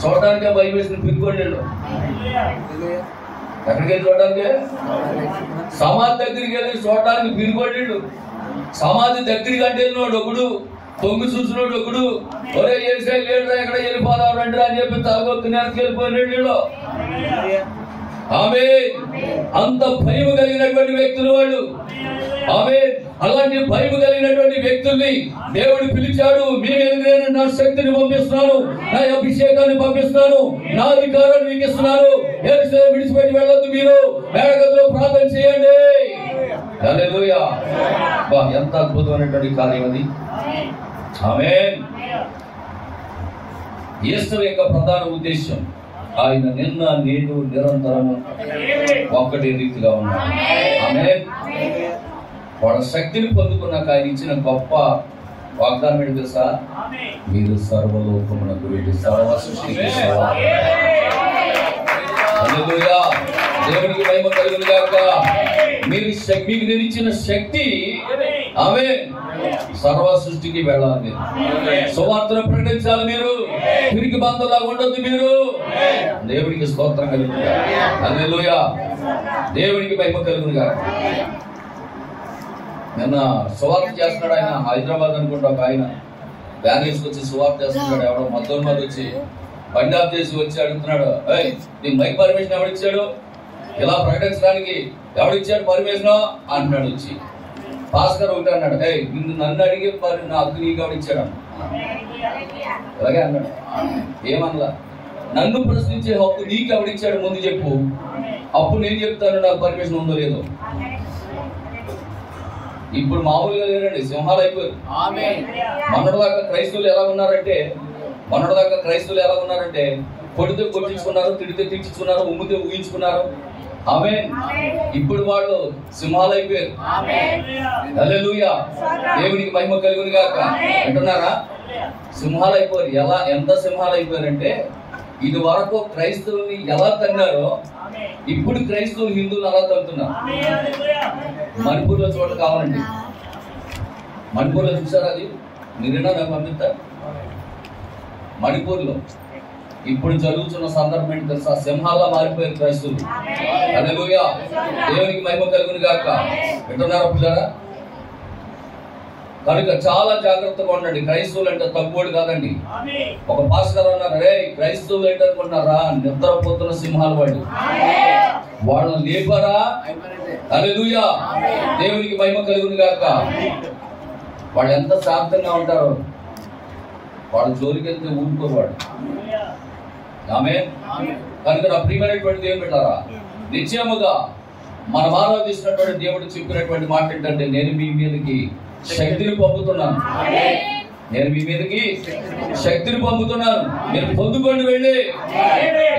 చూడడానికి భయం వేసిన పిలుకోండి. ఎక్కడికి వెళ్ళి చూడడానికి? సమాధి దగ్గరికి వెళ్ళి చూడడానికి పిలుకోండి. సమాధి దగ్గరికి అంటే ఒకడు, తొంగి చూసినోడు ఒకడు, ఒరే చేసే లేడురా, ఎక్కడ వెళ్ళిపోదాం రండి అని చెప్పి తాగొత్తున్నారు, వెళ్ళిపోయినాడు. ఆమేన్. అంత భయం కలిగినటువంటి వ్యక్తులు వాళ్ళు. ఆమేన్. అలాంటి భయం కలిగినటువంటి వ్యక్తుల్ని దేవుడు పిలిచాడు. మీ మీద నేను నా శక్తిని పంపిస్తున్నాను, నా అభిషేకాన్ని పంపిస్తున్నాను, నా అధికారాన్ని మీకు ఇస్తున్నాను. యెరూషలేము విడిచిపెట్టి వెళ్ళొద్దు, మీరు మేడగదిలో ప్రార్థన చేయండి. హల్లెలూయా. ఎంత అద్భుతమైనటువంటి కార్యం అది. ఆమేన్. యేసు యొక్క ప్రధాన ఉద్దేశం ఆయన నిన్న నేడు నిరంతరము ఒక్కటే రీతిగా ఉన్నాడు. ఆమేన్. వాళ్ళ శక్తిని పొందుకున్నాక ఆయన ఇచ్చిన గొప్ప వాగ్దానం ఏంటి తెలుసా? మీరు సర్వలోకమునకు వెళ్ళి సర్వ సృష్టికి హల్లెలూయా. దేవునికి మహిమ కలుగును గాక. మీకు నేను ఇచ్చిన శక్తి ఆమేన్ సర్వ సృష్టికి వెళ్ళాలి. సువార్తను ప్రకటించాలి. మీరు పిరికి బంధంలాగా ఉండొద్దు. మీరు దేవునికి స్తోత్రం కలుగును గాక. హల్లెలూయా. దేవునికి మహిమ కలుగును గాక. నిన్న సువార్త చేస్తున్నాడు ఆయన, హైదరాబాద్ అనుకుంటా. ఒక ఆయన వ్యాన్ వేసుకొచ్చి సువార్త చేస్తున్నాడు. ఎవడో మద్దతు వచ్చి బండి ఆఫ్ చేసి వచ్చి అడుగుతున్నాడు, నీకు మైక్ పర్మిషన్ ఎవడిచ్చాడు, ఇలా ప్రకటించడానికి ఎవడిచ్చాడు పర్మిషన్ అంటున్నాడు. వచ్చి భాస్కర్ ఒకటి అన్నాడు, నన్ను అడిగి నా హక్కు నీకు ఎవడిచ్చాడు అలాగే అన్నాడు. ఏమన్నా, నన్ను ప్రశ్నించే హక్కు నీకు ఎవడిచ్చాడు ముందు చెప్పు, అప్పుడు నేను చెప్తాను నాకు పర్మిషన్ ఉందో లేదో. ఇప్పుడు మామూలుగా లేరండి, సింహాలు అయిపోయారు. మొన్నటిదాకా క్రైస్తవులు ఎలా ఉన్నారంటే కొడితే కొట్టించుకున్నారు, తిడితే తిట్టించుకున్నారు, ఉమ్మితే ఊహించుకున్నారు. ఇప్పుడు వాళ్ళు సింహాలు అయిపోయారు. హల్లెలూయా, దేవునికి మహిమ కలుగును గాక. అంటున్నారా? సింహాలు అయిపోయారు. ఎంత సింహాలు అయిపోయారంటే ఇది వరకు క్రైస్తవుల్ని ఎలా తన్నారో ఇప్పుడు క్రైస్తవులు హిందువులు అలా తంతున్నారు. మణిపూర్లో చోట కావాలండి, మణిపూర్లో చూసారా? అది మీరేనా నాకు పంపిస్తారు. మణిపూర్లో ఇప్పుడు జరుగుతున్న సందర్భం ఏంటి తెలుసా? సింహాల్లో మారిపోయారు క్రైస్తవులు. హల్లెలూయా, దేవునికి మహిమ కలుగును గాక. వింటున్నారా పిల్లరా? కనుక చాలా జాగ్రత్తగా ఉండండి. క్రైస్తవులు అంటే తక్కువడు కాదండి. ఒక పాస్టర్ అన్నారు, క్రైస్తవులు ఏంటి అనుకుంటున్నారా? నిద్రపోతున్న సింహాలు వాళ్ళని లేపారా? హల్లెలూయా, దేవునికి మహిమ కలుగును గాక. వాళ్ళు ఎంత శాంతంగా ఉంటారో, వాళ్ళ జోలికి వెళ్తే ఊరుకోరు వాడు. ఆమేన్. కనుక నా ప్రియమైనటువంటి దేవుని బిడ్డలారా, నిశ్చయముగా మనం ఆరాధిస్తున్నటువంటి దేవుడు చెప్పినటువంటి మాట ఏంటంటే, నేను మీ మీదకి శక్తిని పంపుతున్నాను, మీరు పొందుకొని వెళ్ళి.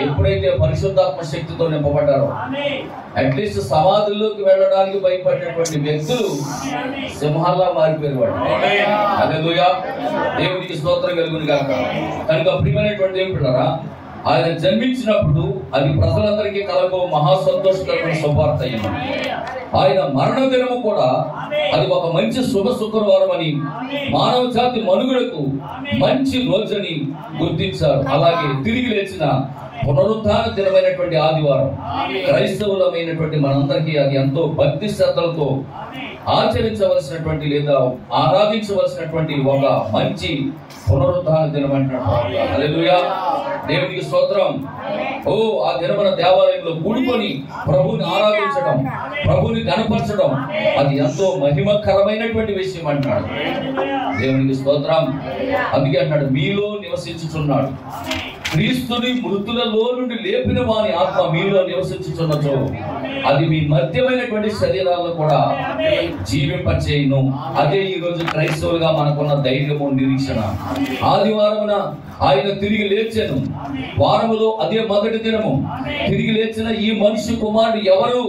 ఎప్పుడైతే పరిశుద్ధాత్మ శక్తితో నింపబడ్డారో, అట్లీస్ట్ సమాధుల్లోకి వెళ్ళడానికి భయపడినటువంటి వ్యక్తులు సింహాల్లా మారిపోయిన వాడు. హల్లెలూయా, దేవునికి స్తోత్రం కలుగును గాక. కనుక ప్రియమైనటువంటి దేవుని బిడ్డలారా, ఆయన జన్మించినప్పుడు అది ప్రజలందరికీ కలగో మహా సంతోషకరమైన శుభవార్త అయ్యింది. ఆయన మరణ దినము కూడా అది ఒక మంచి శుభ శుక్రవారం అని, మానవ జాతి మనుగడకు మంచి రోజని గుర్తించారు. అలాగే తిరిగి లేచిన పునరుత్థాన దినమైనటువంటి ఆదివారం క్రైస్తవులమైనటువంటి మనందరికీ అది ఎంతో భక్తి శ్రద్ధలతో ఆచరించవలసినటువంటి లేదా ఆరాధించవలసినటువంటి ఒక మంచి పునరుత్థాన దినం అంటున్నాడు. హల్లెలూయా, దేవునికి స్తోత్రం. ఆ దినమున దేవాలయంలో కూడుకొని ప్రభువుని ఆరాధించడం, ప్రభువుని కనపరచడం అది ఎంతో మహిమకరమైనటువంటి విషయం అంటున్నాడు. దేవునికి స్తోత్రం. అందుకే అంటాడు, మీలో నివసించుచున్నాడు. క్రీస్తుని మృతులలో నుండి లేపిన వాని ఆత్మ మీలో నివసించుచున్నచో అది మీ మధ్యమైనటువంటి శరీరాలను కూడా జీవింపచేయును. అదే ఈ రోజు క్రైస్తవులుగా మనకున్న ధైర్యము, నిరీక్షణ. ఆదివారమున ఆయన తిరిగి లేచెను. వారములో అదే మొదటి దినము తిరిగి లేచిన ఈ మనిషి కుమారుడు ఎవరు?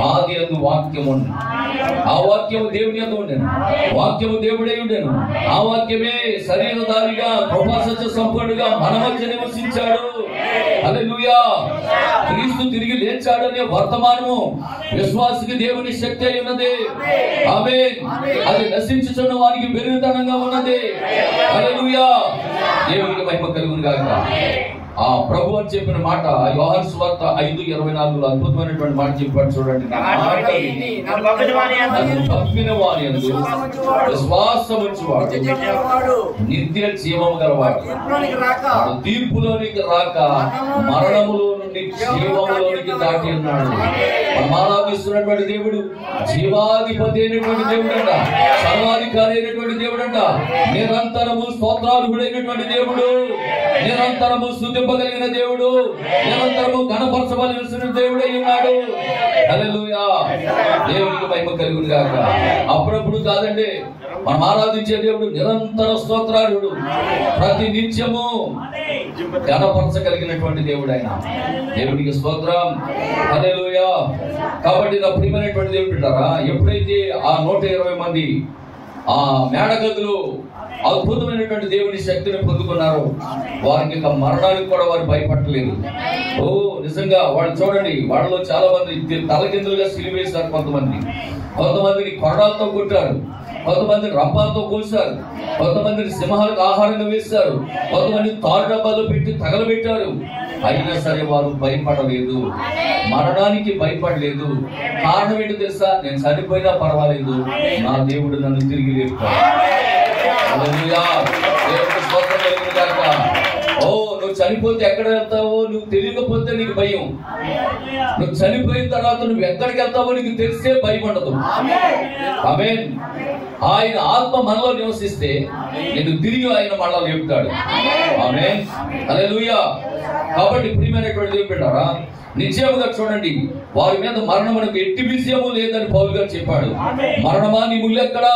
ఆది యందు వాక్యము, ఆ వాక్యము దేవుని యందు ఉండెను, వాక్యము దేవుడై ఉండెను, ఆ వాక్యమే శరీరధారిగా కృపా సత్య సంపన్నుడుగా మన మధ్య నివసించాడు. హల్లెలూయా, క్రీస్తు తిరిగి లేచాడనే వర్తమానము విశ్వాసికి దేవుని శక్తి అయి ఉన్నది. ఆమేన్. అది నశించుచున్న వారికి బెరుకుతనంగా ఉన్నది. హల్లెలూయా, దేవునికి మహిమ కలుగును గాక. ఆ ప్రభు అని చెప్పిన మాట యోహాను సువార్త 5:24 అద్భుతమైనటువంటి మాట చెప్పాడు. చూడండి, పంపిన వాని యందు విశ్వాసముంచువాడు నిత్య జీవము గలవాడు, తీర్పులోనికి రాక మరణములో నుండి జీవములోనికి దాటి ఉన్నాడు. మనం ఆరాధిస్తున్నటువంటి దేవుడు జీవాధిపతి అయినటువంటి దేవుడు అంట, సర్వాధికారి అయినటువంటి దేవుడు అంట, నిరంతరము స్తోత్రార్హుడైనటువంటి దేవుడు, నిరంతరము స్తుతింపగలిగిన దేవుడు, నిరంతరము ఘనపరచవలసిన దేవుడు అయి ఉన్నాడు. హల్లెలూయా, దేవునికి మహిమ కలుగును గాక. అప్పుడప్పుడు కాదండి, మనం ఆరాధించే దేవుడు నిరంతర స్తోత్రార్హుడు, ప్రతి నిత్యము ఘనపరచగలిగినటువంటి దేవుడు ఆయన. దేవునికి స్తోత్రం. హల్లెలూయా. కాబట్టి నా ప్రియమైనటువంటి దేవుడు అంటారా, ఎప్పుడైతే ఆ 120 మంది ఆ మేడగదులు అద్భుతమైనటువంటి దేవుని శక్తిని పొందుకున్నారు, వారికి ఇక మరణానికి కూడా వారు భయపడలేదు. నిజంగా వాళ్ళు చూడండి, వాళ్ళలో చాలా మంది తలకిందులుగా సిలివేశారు. కొంతమందిని కొరడాలతో కొట్టారు, కొంతమందిని రంపాలతో కోసారు, కొంతమందిని సింహాలకు ఆహారంగా వేశారు, కొంతమంది తారు డబ్బాలో పెట్టి తగలబెట్టారు. అయినా సరే వారు భయపడలేదు, మరణానికి భయపడలేదు. కారణం ఏంటో తెలుసా? నేను చనిపోయినా పర్వాలేదు, నా దేవుడు నన్ను తిరిగి లేపుతాడు. హల్లెలూయా, దేవునికి స్తోత్రం కలుగును గాక. నువ్వు చనిపోతే ఎక్కడ వెళ్తావో నువ్వు తెలియకపోతే నీకు భయం. నువ్వు చనిపోయిన తర్వాత నువ్వు ఎక్కడికి వెళ్తావో నీకు తెలిసే భయం ఉండదు. ఆమేన్. ఆయన ఆత్మ మనలో నివసిస్తే నేను తిరిగి ఆయన మనలో లేపుతాడు. ఆమేన్. హల్లెలూయా. కాబట్టి ప్రియమైనటువంటి దేవుని బిడ్డలారా, నిశ్చయముగా చూడండి, వారి మీద మరణమునకు ఎట్టి విజయము లేదని పౌలు గారు చెప్పాడు. మరణమా నీ ముల్లెక్కడా,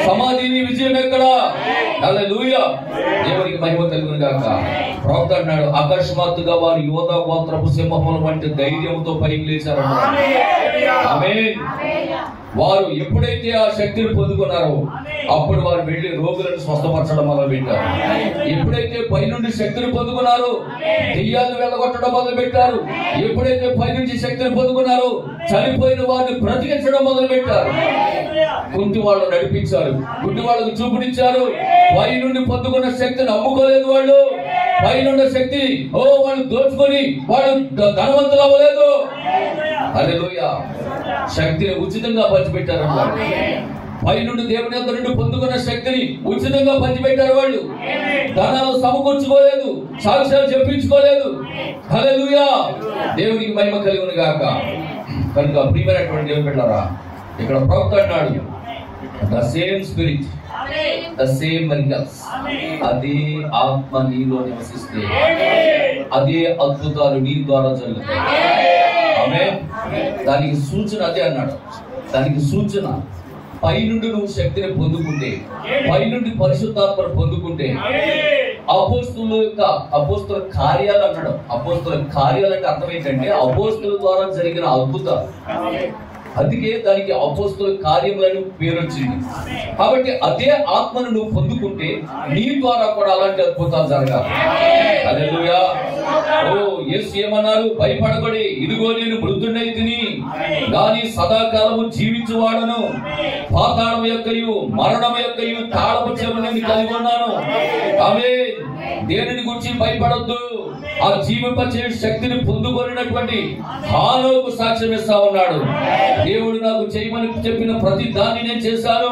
సమాధి నీ విజయం ఎక్కడా? హల్లెలూయా. దేవునికి మహిమ కలుగును గాక. ప్రవక్త అన్నాడు, అకస్మాత్తుగా వారు యోధా గోత్రపు సింహముల వంటి ధైర్యంతో పైకి లేచారన్నాడు. ఆమేన్. వారు ఎప్పుడైతే ఆ శక్తిని పొందుకున్నారో అప్పుడు వారు వెళ్లి రోగులను స్వస్థపరచడం మొదలు పెట్టారు. ఎప్పుడైతే పైనుండి శక్తిని పొందుకున్నారో దెయ్యాలను వెళ్ళగొట్టడం మొదలు పెట్టారు. ఎప్పుడైతే పైనుంచి శక్తిని పొందుకున్నారో చనిపోయిన వారిని బ్రతికించడం మొదలు పెట్టారు. కుంటి వాళ్ళు నడిపించారు, గుడ్డి వాళ్ళకు చూపునిచ్చారు. పైనుండి పొందుకున్న శక్తిని అమ్ముకోలేదు వాళ్ళు. పైనున్న శక్తి వాళ్ళు దోచుకొని వాళ్ళు ధనవంతులు అవ్వలేదు. హల్లెలూయా. శక్తిని ఉచితంగా పంచిపెట్టారు అన్నారు. పైనుండి దేవుని యొక్క నుండి పొందుకున్న శక్తిని ఉచితంగా పంచిపెట్టారు వాళ్ళు. ధనాలు సమకూర్చుకోలేదు, సాక్ష్యాలు చెప్పించుకోలేదు. హల్లెలూయా. దేవునికి మహిమ కలుగును గాక. కనుక ప్రియమైనటువంటి దేవుని బిడ్డలారా, ఇక్కడ ప్రవక్త అన్నాడు, the same spirit, the same miracles, అదే ఆత్మ నీలో నివసిస్తే అదే అద్భుతాలు నీ ద్వారా జరుగుతాయి. ఆమేన్. దానికి సూచన అదే అన్నాడు. దానికి సూచన పైనుండి నువ్వు శక్తిని పొందుకుంటే, పైనుండి పరిశుద్ధాత్మను పొందుకుంటే, అపోస్తుల కార్యాలు అన్నాడు. అపోస్తుల కార్యాలు అంటే అర్థం ఏంటంటే అపోస్తుల ద్వారా జరిగిన అద్భుతాలు. అందుకే దానికి అపోస్తుల కార్యములను పేరు వచ్చింది. కాబట్టి అదే ఆత్మను నువ్వు పొందుకుంటే నీ ద్వారా కూడా అలాంటి అద్భుతాలు జరగాలి. హల్లెలూయా. యేసు ఏమన్నారు? భయపడబడి, ఇదిగో నేను మృతుడైతిని గాని సదాకాలము జీవించువాడను, పాతాళం యొక్కయు మరణం యొక్కయు తాళపు చెవులను కలిగి ఉన్నాను. ఆమేన్. దేనిని గురించి భయపడొద్దు. ఆ జీవింపచే శక్తిని పొందుకొనినటువంటి హానోకు సాక్ష్యం ఇస్తా ఉన్నాడు. దేవుడు నాకు చేయమని చెప్పిన ప్రతి దాన్ని నేను చేశాను.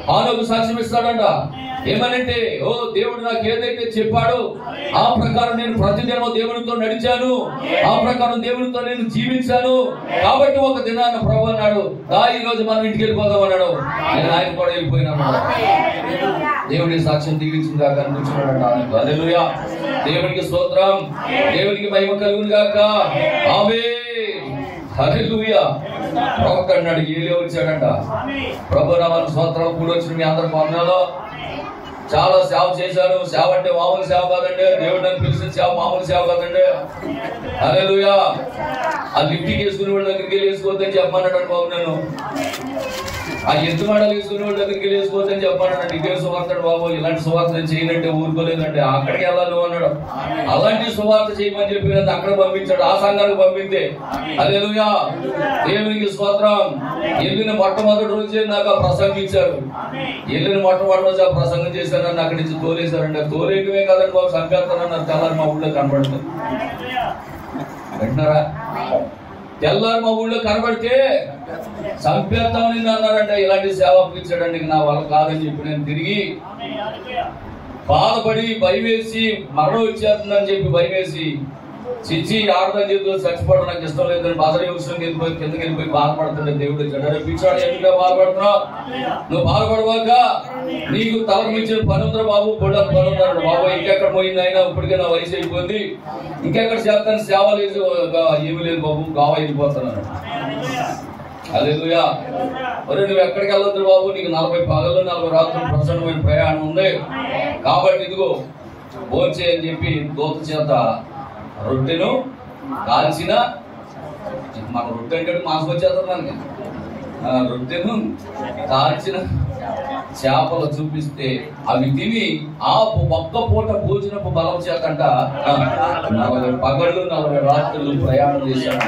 హానోకు సాక్ష్యం ఇస్తాడంట. ఏమనంటే, దేవుడు నాకు ఏదైతే చెప్పాడో ఆ ప్రకారం నేను ప్రతిదినం దేవునితో నడిచాను, ఆ ప్రకారం దేవునితో నేను జీవించాను. కాబట్టి ఒక దినాన్న ప్రభు అన్నాడు, ఈ రోజు మనం ఇంటికి వెళ్ళిపోదాం అన్నాడు. నేను ఆయన కూడా వెళ్ళిపోయినాను. దేవుని సాక్ష్యం దీవించిన గాక కూర్చున్నాడంట. హల్లెలూయా. దేవునికి స్తోత్రం, దేవునికి మహిమ కలుగును గాక. ఆమేన్. హల్లెలూయా. ప్రవక్త అన్నాడు, ఏలియా వచ్చాడంట. ప్రభు నామమున స్తోత్రం. కూడి వచ్చిన మీ అందరి వందనాలు. చాలా సేవ చేశాను. సేవ అంటే మామూలు సేవ కాదండి. దేవుడు నన్ను పిలిచిన సేవ మామూలు సేవ కాదండి. హల్లెలూయా. ఆ లిఫ్ట్కి వేసుకునే వాళ్ళ దగ్గరికి వెళ్ళి వేసుకోవద్దని చెప్పమన్నాడు బాబు. నేను ఆ ఎత్తు మండలు వేసుకునే వాళ్ళ దగ్గరికి వెళ్ళి వేసుకోవద్దని చెప్పమన్నాడు. ఇదే సువార్త బాబు, ఇలాంటి సువార్త నేను చేయనంటే ఊరుకోలేదంటే అక్కడికి వెళ్ళాలి అన్నాడు. అలాంటి సువార్త చేయమని చెప్పి అక్కడ పంపించాడు. ఆ సంఘానికి పంపితే. హల్లెలూయా. దేవునికి స్తోత్రం. వెళ్ళిన మొట్టమొదటి రోజే నాకు ఆ ప్రసంగం ఇచ్చారు. వెళ్ళిన మొట్టమొదటి రోజు ఆ ప్రసంగం చేశారు. నన్ను అక్కడి నుంచి తోలేశారండి. తోలేయటమే కాదండి బాబు, సంకేతానన్నారు. తెల్లారి మా ఊళ్ళో కనబడుతుంది. వింటున్నారా? తెల్లారి మా ఊళ్ళో కనబడితే చంపేద్దామని అన్నారంట. ఇలాంటి సేవ అప్పించాడండి. నా వల్ల కాదని చెప్పి నేను తిరిగి బాధపడి భయం వేసి, మరణం వచ్చేస్తుందని చెప్పి భయం వేసి, చిచ్చి ఆడదని చేతిలో చచ్చిపోవడం నాకు ఇష్టం లేదని బాధలు విషయం వెళ్ళిపోయి కిందకి వెళ్ళిపోయి బాధపడుతుండే. దేవుడు చెడ్డ పిచ్చాడు, ఎందుకు బాధపడుతున్నావు? నువ్వు బాధపడవాక నీకు తలకు మించిన పని ఉందా బాబు, బొడ్డ పని ఉన్నాడు బాబు. ఇంకెక్కడ పోయింది అయినా ఇప్పటికే నా వయసు అయిపోయింది, ఇంకెక్కడ చేస్తాను, సేవ లేదు, ఏమీ లేదు బాబు, గావ అయిపోతున్నాను. హల్లెలూయా. మరి నువ్వు ఎక్కడికి వెళ్ళొద్దు బాబు, నీకు 40 పగలు 40 రాత్రులు ప్రసన్నమైన ప్రయాణం ఉంది. కాబట్టి ఇదిగో భోంచే అని చెప్పి దూత చేత రొట్టెను కాల్చిన, మన రొట్టె అంటే మాంసం వచ్చేస్తాం మనకి, రొట్టెను కాల్చిన చేపలు చూపిస్తే అవి తిని ఆ ఒక్క పూట భోజనపు బలం చేతంట 40 పగళ్ళు 40 రాత్రులు ప్రయాణం చేశాడు.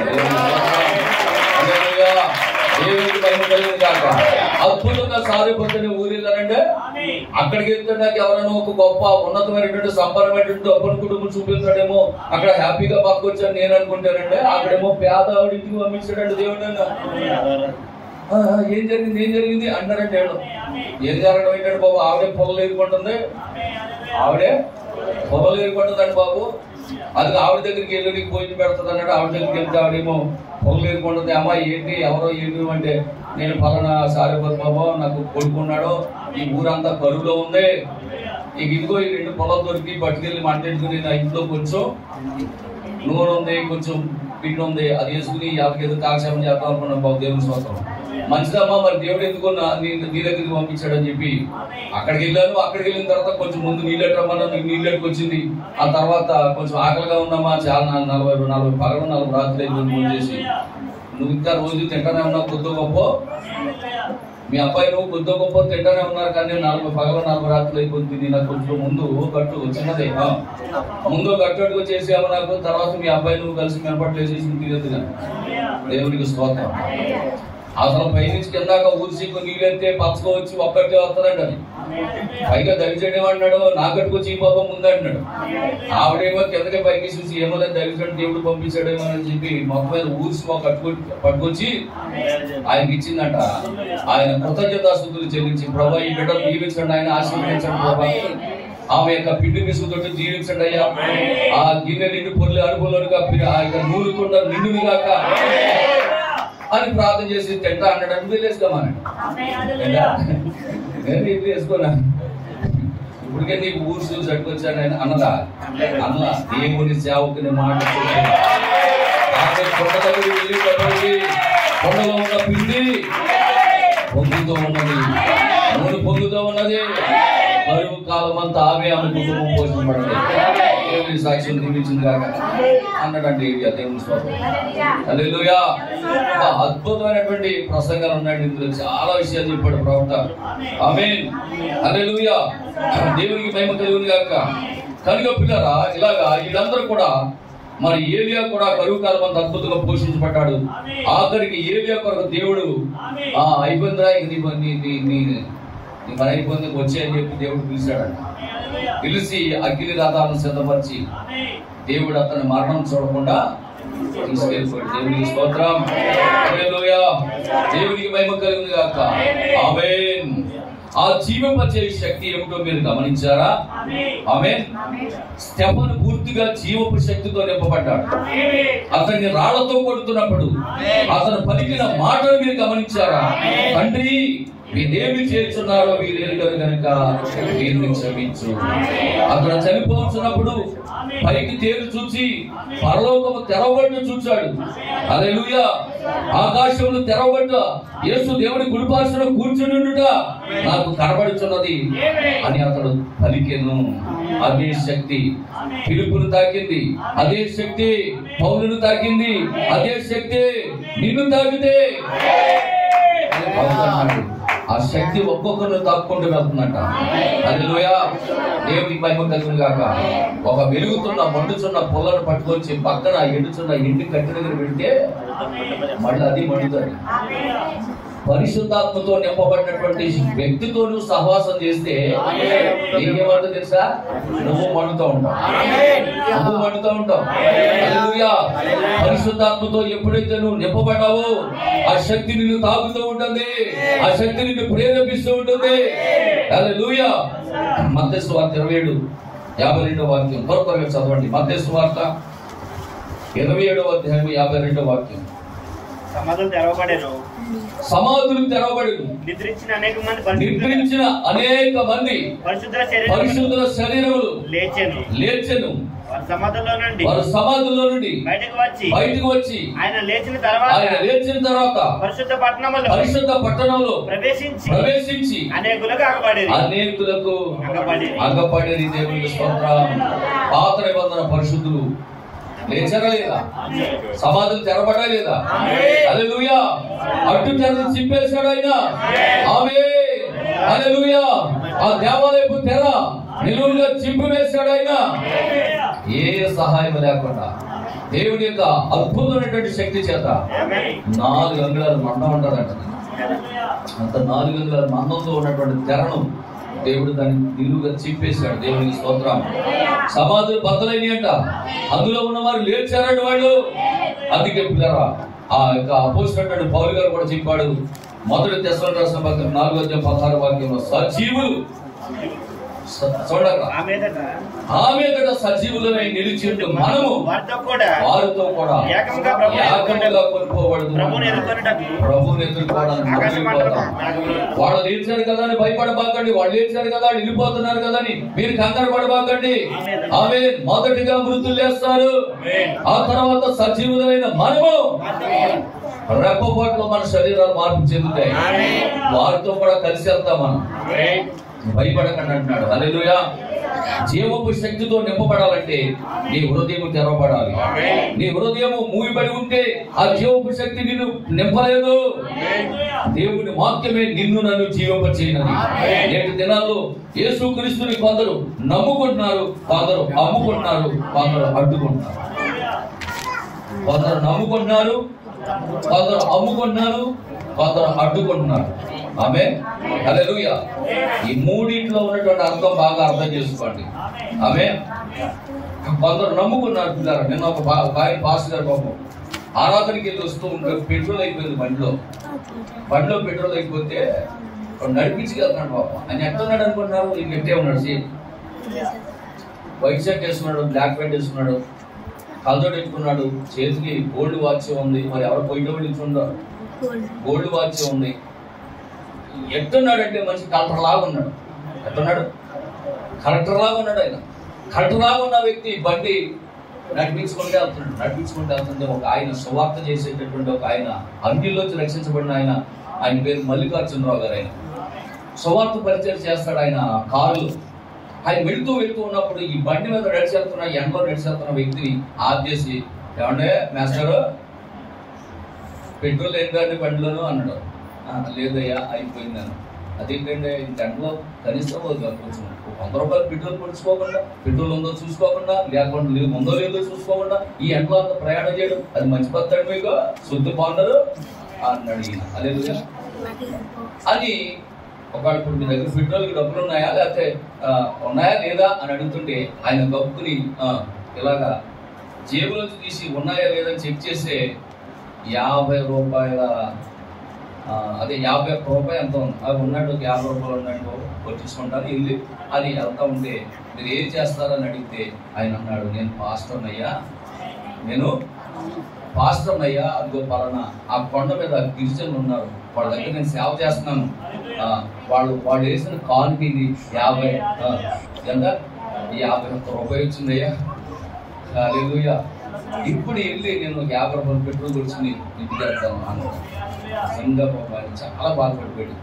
దేవునికి మహిమ కలుగును గాక. అద్భుతంగా సారిపోతున్న ఊరిలోనంటే అక్కడికి వెళ్తే నాకు ఎవరైనా ఒక గొప్ప ఉన్నతమైనటువంటి సంపన్నమైనటువంటి అప్పని కుటుంబం చూపిస్తాడేమో, అక్కడ హ్యాపీగా పక్కొచ్చాను నేను అనుకుంటానండి. అక్కడేమో పేద ఆవిడింటికి పంపించాడండి దేవుడు. ఏం జరిగింది అంటారండి. ఏం జరగడం ఏంటంటే బాబు, ఆవిడే పొలం ఎదుర్కొంటుంది, ఆవిడే పొగలు ఏర్పడుతుందండి బాబు. అది ఆవిడ దగ్గరికి వెళ్ళి నీకు భోజనం పెడుతుంది అన్నాడు. ఆవిడ దగ్గరికి వెళ్తే ఆవిడేమో పొగలు ఏర్పడుతుంది. అమ్మాయి ఏంటి ఎవరో ఏంటి అంటే, నేను పలానా సారేపతి బాబు, నాకు కొడుకున్నాడు, ఈ ఊరంతా కరువులో ఉంది, ఇక ఇదిగో ఈ 2 పొలం దొరికి పట్టుకెళ్ళి మంటెట్టుకుని నా ఇంట్లో కొంచెం నూనె ఉంది, కొంచెం పిండి ఉంది, అది వేసుకుని ఎవరికేదో కాలక్షేపం చేద్దాం అనుకున్నాం బాబు. దేవుని స్తోత్రం. మంచిదమ్మా, మరి దేవుడు ఎందుకు నీ దగ్గరికి పంపించాడని చెప్పి అక్కడికి వెళ్ళాను. అక్కడికి వెళ్ళిన తర్వాత కొంచెం ముందు నీళ్ళెట్ రమ్మన్నా, నీళ్ళెట్టుకు వచ్చింది. ఆ తర్వాత కొంచెం ఆకలిగా ఉన్నామా, చాలా 40 పగలు 4 రాత్రి ఫోన్ చేసి, నువ్వు ఇంకా రోజు తింటానే ఉన్నావు కొద్దో గొప్ప, మీ అబ్బాయి నువ్వు కొద్దో గొప్ప తింటానే ఉన్నారు, కానీ 40 పగలు 4 రాత్రులు అయిపోతుంది, నాకు కొంచెం ముందు గట్టు వచ్చినదే, ముందు గట్టు వచ్చేసాము నాకు, తర్వాత మీ అబ్బాయి నువ్వు కలిసి మినపట్లు వేసేసి తినద్దుగా. దేవునికి స్తోత్రం. అసలు పైనుంచి కిందాక ఊరిసి నీళ్ళెత్తే పచ్చుకోవచ్చి ఒక్కటే వస్తుందండి. అది పైగా దళితుడు ఏమన్నాడు, నా కట్టుకొచ్చి ఈ పాపం ముందంటున్నాడు. ఆవిడేమో కిందకే పైకి చూసి ఏమో దళితుడు దేవుడు పంపించాడేమో అని చెప్పి మొక్క మీద ఊరిసి పట్టుకొచ్చి ఆయనకి ఇచ్చిందంట. ఆయన కృతజ్ఞతాస్తుతులు చెల్లించి, ప్రభా ఈ బిడ్డను దీవించండి, ఆయన ఆశీర్వదించండి ప్రభా, ఆమె యొక్క పిండి పిసుకుతోటి జీవించండి అయ్యా, ఆ గిన్నె నిండు పొర్లు అడుగులోనుగా ఆ యొక్క నూరుకుండా నిండుగాక అని ప్రార్థన చేసి తింటా అన్నాడు. వీళ్ళు వేసుకోమన్నాడు. నేను ఇల్లు వేసుకున్నాను. ఇప్పటికే నీకు ఊరు చూసి అట్టుకొచ్చాను ఆయన అన్నదా? అన్న దేవుని సేవకుని మాట కొండ దగ్గర వెళ్ళి కొండలో ఉన్న పిండి పొంగుతూ ఉన్నది, నూనె పొంగుతూ ఉన్నది, కరువు కాలం అంతా ఆమె కుటుంబం పోషించబడింది. దేవుని సాక్ష్యం దీవించింది కాక అన్నాడండి దేవుని స్తోత్రం. హల్లెలూయా. అద్భుతమైనటువంటి ప్రసంగాలు ఉన్నాయండి ఇందులో, చాలా విషయాలు చెప్పాడు ప్రవక్త. ఆమేన్. హల్లెలూయా. దేవునికి మహిమ కలుగును గాక. కనుక పిల్లరా, ఇలాగా వీళ్ళందరూ కూడా, మరి ఏలియా కూడా కరువు కాలం అంతా అద్భుతంగా పోషించబడ్డాడు. ఆఖరికి ఏలియా కొరకు దేవుడు అయిపోయిందా, నీ పని అయిపోయింది, వచ్చే అని చెప్పి దేవుడు పిలిచాడంట. పిలిచి అగ్ని రథాలను సిద్ధపరిచి దేవుడు అతని మరణం చూడకుండా తీసుకెళ్ళిపోయాడు. దేవునికి స్తోత్రం. హల్లెలూయా. దేవునికి మహిమ కలుగును గాక. ఆమేన్. ఆ జీవింపచే శక్తి ఏమిటో మీరు గమనించారా? ఆమేన్. స్టెఫను పూర్తిగా జీవపు శక్తితో నింపబడ్డాడు. అతన్ని రాళ్లతో కొడుతున్నప్పుడు అతను పలికిన మాటలు మీరు గమనించారా? తండ్రి, వీరేమి చేస్తున్నారో వీరెరుగరు గనుక వీరిని క్షమించు. అతను చనిపోతున్నప్పుడు పైకి తేరు చూచి పరలోకము తెరవబడిన చూచాడు. హల్లెలూయా. ఆకాశములు తెరవబడ్డ యేసు దేవుని కుడిపార్శ్వన కూర్చునుండుట నాకు కనబడుచున్నది అని అతడు పలికెను. అదే శక్తి ఫిలిప్పును తాకింది, అదే శక్తి పౌలును తాకింది, అదే శక్తి నిన్ను తాకితే ఆ శక్తి ఒక్కొక్కరు తాక్కుంటూ వెళ్తుందంట. హల్లెలూయా. దేవునికి మహిమ కలుగును గాక. ఒక వెలుగుతున్న మండుచున్న పొలను పట్టుకొచ్చి పక్కన ఎండుచున్న ఇంటి కట్టి దగ్గర పెడితే మళ్ళీ అది మండుతుంది. పరిశుద్ధాత్మతో నింపబడినటువంటి వ్యక్తితో నువ్వు సహవాసం చేస్తే నీకేమంటో తెలుసా? నువ్వు మండుతూ ఉంటావు, నువ్వు మండుతూ ఉంటావు. హల్లెలూయా. పరిశుద్ధాత్మతో ఎప్పుడైతే నువ్వు నింపబడ్డావో ఆ శక్తి నిన్ను తాకుతూ ఉంటుంది, ఆ శక్తి నిన్ను ప్రేరేపిస్తూ ఉంటుంది. హల్లెలూయా. మత్తయి సువార్త 27:52 వాక్యం త్వరగా చదవండి. మత్తయి సువార్త 27:52 సమాధులు తెరవబడెను, సమాధులు తెరవబడెను, నిద్రించిన అనేక మంది పరిశుద్ధుల శరీరములు లేచెను. వారు సమాధుల్లో నుండి బయటకు వచ్చి ఆయన లేచిన తర్వాత పరిశుద్ధ పట్టణంలో ప్రవేశించి అనేకులకు అగపడేది. దేవునికి స్తోత్రం. పాత నిబంధన పరిశుద్ధులు లేచరా లేదా? సమాధులు తెరబడా లేదా? హల్లెలూయా. అడ్డు తెరలు చింపేశాడు ఆయన. ఆమేన్. హల్లెలూయా. ఆ దేవాలయపు తెర నిలువుగా చింపివేశాడు ఆయన. ఏ సహాయం లేకుండా దేవుని యొక్క అద్భుతమైనటువంటి శక్తి చేత 4 అంగుళాల మందం ఉంటుందంట. అంత 4 అంగుళాల మందంతో ఉన్నటువంటి తెరను దేవుడు దాన్ని నిలువుగా చింపేశాడు. దేవునికి స్తోత్రం. సమాధులు బద్దలైనవి అంట, అందులో ఉన్నవారు లేచారండి వాళ్ళు. అందుకే పిల్లరా, ఆ యొక్క అపోస్తలుడైన పౌలు గారు కూడా చెప్పాడు, మొదటి తెస్సలోనికీయులకు రాసిన పత్రిక 4:16 సజీవులు చూడగా ఆమె గడ సజీవులమై నిలిచి మనము వారితో కూడా ఏకముగా కొనుక్కోబడదు. ప్రభువుని ఎదుర్కోవడానికి వాళ్ళు లేచారు కదా అని భయపడబాకండి. వాళ్ళు లేచారు కదా అని వెళ్ళిపోతున్నారు కదా అని మీరు కంగారు పడబాకండి. ఆమె మొదటిగా మృతులు లేస్తారు, ఆ తర్వాత సజీవులైన మనము రెప్పపాట్లో మన శరీరాలు మార్పు చెందుతాయి. వారితో కూడా కలిసి వెళ్తాం. మనం భయపడకండి అంటున్నాడు. హల్లెలూయా. జీవపు శక్తితో నింపబడాలంటే నీ హృదయం తెరవబడాలి. నీ హృదయం మూగిపడి ఉంటే ఆ జీవపు శక్తి నిన్ను నింపలేదు. దేవుని వాక్యమే నిన్ను నన్ను జీవింపచేయనది. నేటి దినాల్లో యేసుక్రీస్తుని కొందరు నమ్ముకుంటున్నారు, కొందరు అమ్ముకుంటున్నారు, కొందరు అడ్డుకుంటున్నారు. కొందరు నమ్ముకుంటున్నారు, కొందరు అమ్ముకుంటున్నారు, కొందరు అడ్డుకుంటున్నారు. ఆమేన్. హల్లెలూయా. ఈ మూడింట్లో ఉన్నటువంటి అర్థం బాగా అర్థం చేసుకోండి. ఆమేన్. కొందరు నమ్ముకున్నారు పిల్లలు. నిన్న ఒక పాస్టర్ గారు పాపం ఆరాధనకి వెళ్ళి వస్తూ ఉంటే పెట్రోల్ అయిపోయింది బండిలో పెట్రోల్ అయిపోతే నడిపించి వెళ్తున్నాడు పాపం. ఆయన ఎట్టున్నాడు అనుకుంటున్నారు? ఈయన ఎట్టే ఉన్నాడు. వైట్ షర్ట్ వేసుకున్నాడు, బ్లాక్ ప్యాంట్ వేసుకున్నాడు, కళ్ళజోడు పెట్టుకున్నాడు, చేతికి గోల్డ్ వాచ్ ఉంది. మరి ఎవరు పోయేటప్పుడు ఇచ్చుంటారు, గోల్డ్ వాచ్ ఉంది. ఎట్టున్నాడంటే మంచి కలెక్టర్ లాగా ఉన్నాడు. ఎట్టున్నాడు? కలెక్టర్ లాగా ఉన్నాడు. ఆయన కలెక్టర్ లాగా ఉన్న వ్యక్తి బండి నడిపించుకుంటే వెళ్తుంటే ఒక ఆయన సువార్త చేసేటటువంటి ఒక ఆయన, అంగిల్లోంచి రక్షించబడిన ఆయన పేరు మల్లికార్జునరావు గారు. ఆయన సువార్త పరిచయం చేస్తాడు. ఆయన కారులో ఆయన వెళుతూ ఉన్నప్పుడు ఈ బండి మీద నడిచేస్తున్న, ఎండలో నడిచేస్తున్న వ్యక్తిని ఆపేసి, ఏమంటే మాస్టర్ పెట్రోల్ ఏంటంటే బండిలోనూ అన్నాడు. లేదయ్యా అయిపోయిందాను. అదేంటంటే ఎండలో కనీసం కొంచెం 100 రూపాయలు పెట్రోల్ పొడుచుకోకుండా, పెట్రోల్ ఉందో చూసుకోకుండా, లేకుండా ఉందో లేదో చూసుకోకుండా ఈ ఎండలో అంత ప్రయాణం చేయడం అది మంచి పద్ధతి మీకు శుద్ధి బాగున్నారు అన్నాడు ఈయన. అదే అని ఒకవేళ ఇప్పుడు మీ దగ్గర పెట్రోల్కి డబ్బులు ఉన్నాయా లేకపోతే ఉన్నాయా లేదా అని అడుగుతుంటే ఆయన గప్పుని ఇలాగా జేబులోంచి తీసి ఉన్నాయా లేదా అని చెక్ చేస్తే 50 రూపాయల అదే 51 రూపాయలు ఎంత ఉంది. అది ఉన్నట్టు 50 రూపాయలు ఉన్నట్టు కొట్టించుకుంటాను వెళ్ళి అది వెళ్తా ఉంటే మీరు ఏం చేస్తారని అడిగితే ఆయన అన్నాడు, నేను పాస్టర్ అయ్యా అదిగో పలానా ఆ కొండ మీద గిరిజనులు ఉన్నారు, వాళ్ళ దగ్గర నేను సేవ చేస్తున్నాను. వాళ్ళు వేసిన కాలుకి 51 రూపాయలు వచ్చిందయ్యా. హల్లెలూయా. ఇప్పుడు వెళ్ళి నేను 50 రూపాయలు పెట్రోల్ కొడుచుని ఇంటికి వెళ్తాను అన్నాడు. నిజంగా చాలా బాధపడిపోయాడు.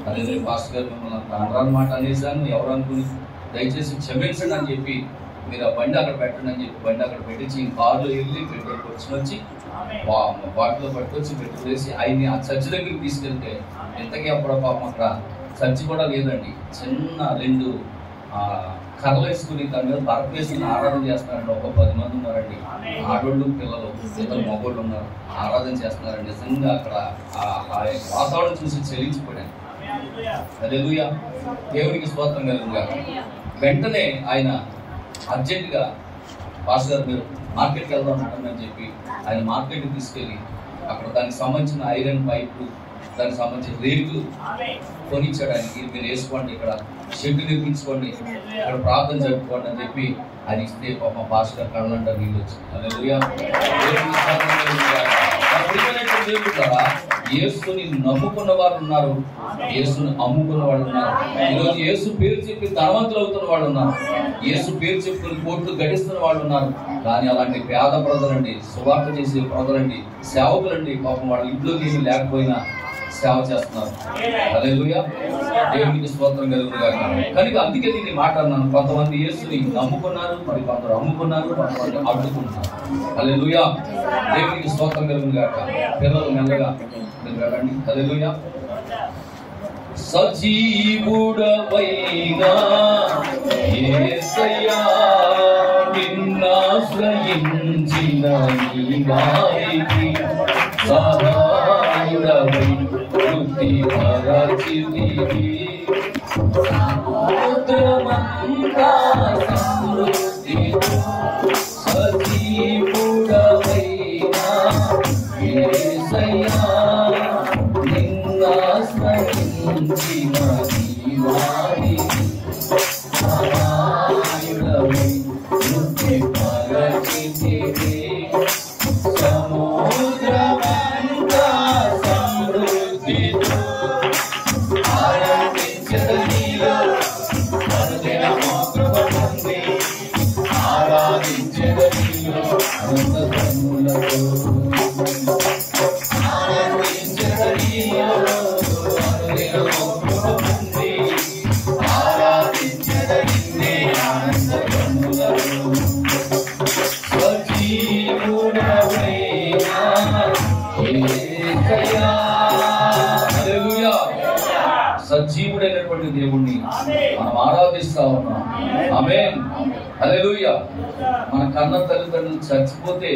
అదే పాస్టర్ గారు మిమ్మల్ని అనరాని మాట అనేసాను, ఎవరు అనుకుని దయచేసి క్షమించండి అని చెప్పి మీరు ఆ బండి అక్కడ పెట్టండి అని చెప్పి బండి అక్కడ పెట్టించి కారులో వెళ్ళి పెట్రోల్ వచ్చి బాటిలో పట్టుకొచ్చి పెట్రోల్ వేసి ఆయన్ని ఆ చర్చి దగ్గరికి తీసుకెళ్తే ఇంతకీ అప్పుడు పాపం అక్కడ చర్చి కూడా లేదండి. చిన్న 2 కర్రలు వేసుకుని దాని మీద బరఫ్ వేసుకుని ఆరాధన చేస్తున్నారండి. ఒక 10 మంది ఉన్నారండి. ఆడోళ్ళు పిల్లలు 2 మగోళ్ళు ఉన్నారు, ఆరాధన చేస్తున్నారండి. నిజంగా అక్కడ వాతావరణం చూసి చెల్లించిపోయాను. హల్లెలూయా. దేవునికి స్తోత్రం కలుగుగా. వెంటనే ఆయన అర్జెంటుగా పాస్టర్ గారు మీరు మార్కెట్కి వెళ్దాం అని చెప్పి ఆయన మార్కెట్కి తీసుకెళ్ళి అక్కడ దానికి సంబంధించిన ఐరన్ పైపులు, దానికి సంబంధించిన రేకులు కొనిచ్చడానికి మీరు వేసుకోండి, ఇక్కడ షెడ్ నిర్మించుకోండి, ఇక్కడ ప్రార్థన జరుపుకోండి అని చెప్పి ఆయన ఇస్తే పాప పాస్టర్ కళ్ళంట నీళ్ళు వచ్చింది. హల్లెలూయా. యేసుని నమ్ముకున్న వారు ఉన్నారు, యేసుని అమ్ముకున్న వాళ్ళు ఉన్నారు. ఈరోజు యేసు పేరు చెప్పి ధనవంతులు అవుతున్న వాళ్ళు ఉన్నారు, యేసు పేరు చెప్పుకుని కోట్లు గడిస్తున్న వాళ్ళు ఉన్నారు. కానీ అలాంటి పేద ప్రజలండి, సువార్త చేసే ప్రజలండి, సేవకులండి, పాపం వాళ్ళ ఇంట్లోకి ఏమి లేకపోయినా సేవ చేస్తున్నారు. హల్లెలూయా. దేవునికి స్తోత్రం కలుగునుగాక. కనుక అందుకే దీన్ని మాట్లాడినాను. కొంతమంది యేసుని నమ్ముకున్నారు, మరి కొందరు అమ్ముకున్నారు, కొంతమంది అడ్డుకున్నారు. హల్లెలూయా. దేవునికి స్తోత్రం కలుగునుగాక. పిల్లలు మెల్లగా మీరు వెళ్ళండి. హల్లెలూయా. సజీవుడవైనా యేసయ్యా నిన్నాశ్రయించిన నీ వారికి సహాయుడవై వృత్తి పరచితివి. సముద్రమంతా సమృద్ధితో సజీవుడవైనా యేసయ్యా నిన్నాశ్రయించిన నీ వారికి సముద్రమంతా సమృద్ధితో ఆరాధించెదను నీలో అనుదినము కృప పొంది ఆరాధించెదను నీలో అనంత కన్నులతో ఆరాధించెదను నీలో అనుదినము కృప పొంది ఆరాధించెదను నిన్నే అనంత కన్నులతో సజీవుడైనటువంటి దేవుణ్ణి మనం ఆరాధిస్తా ఉన్నాం. ఆమేన్. హల్లెలూయా. మన కన్న తల్లిదండ్రులు చచ్చిపోతే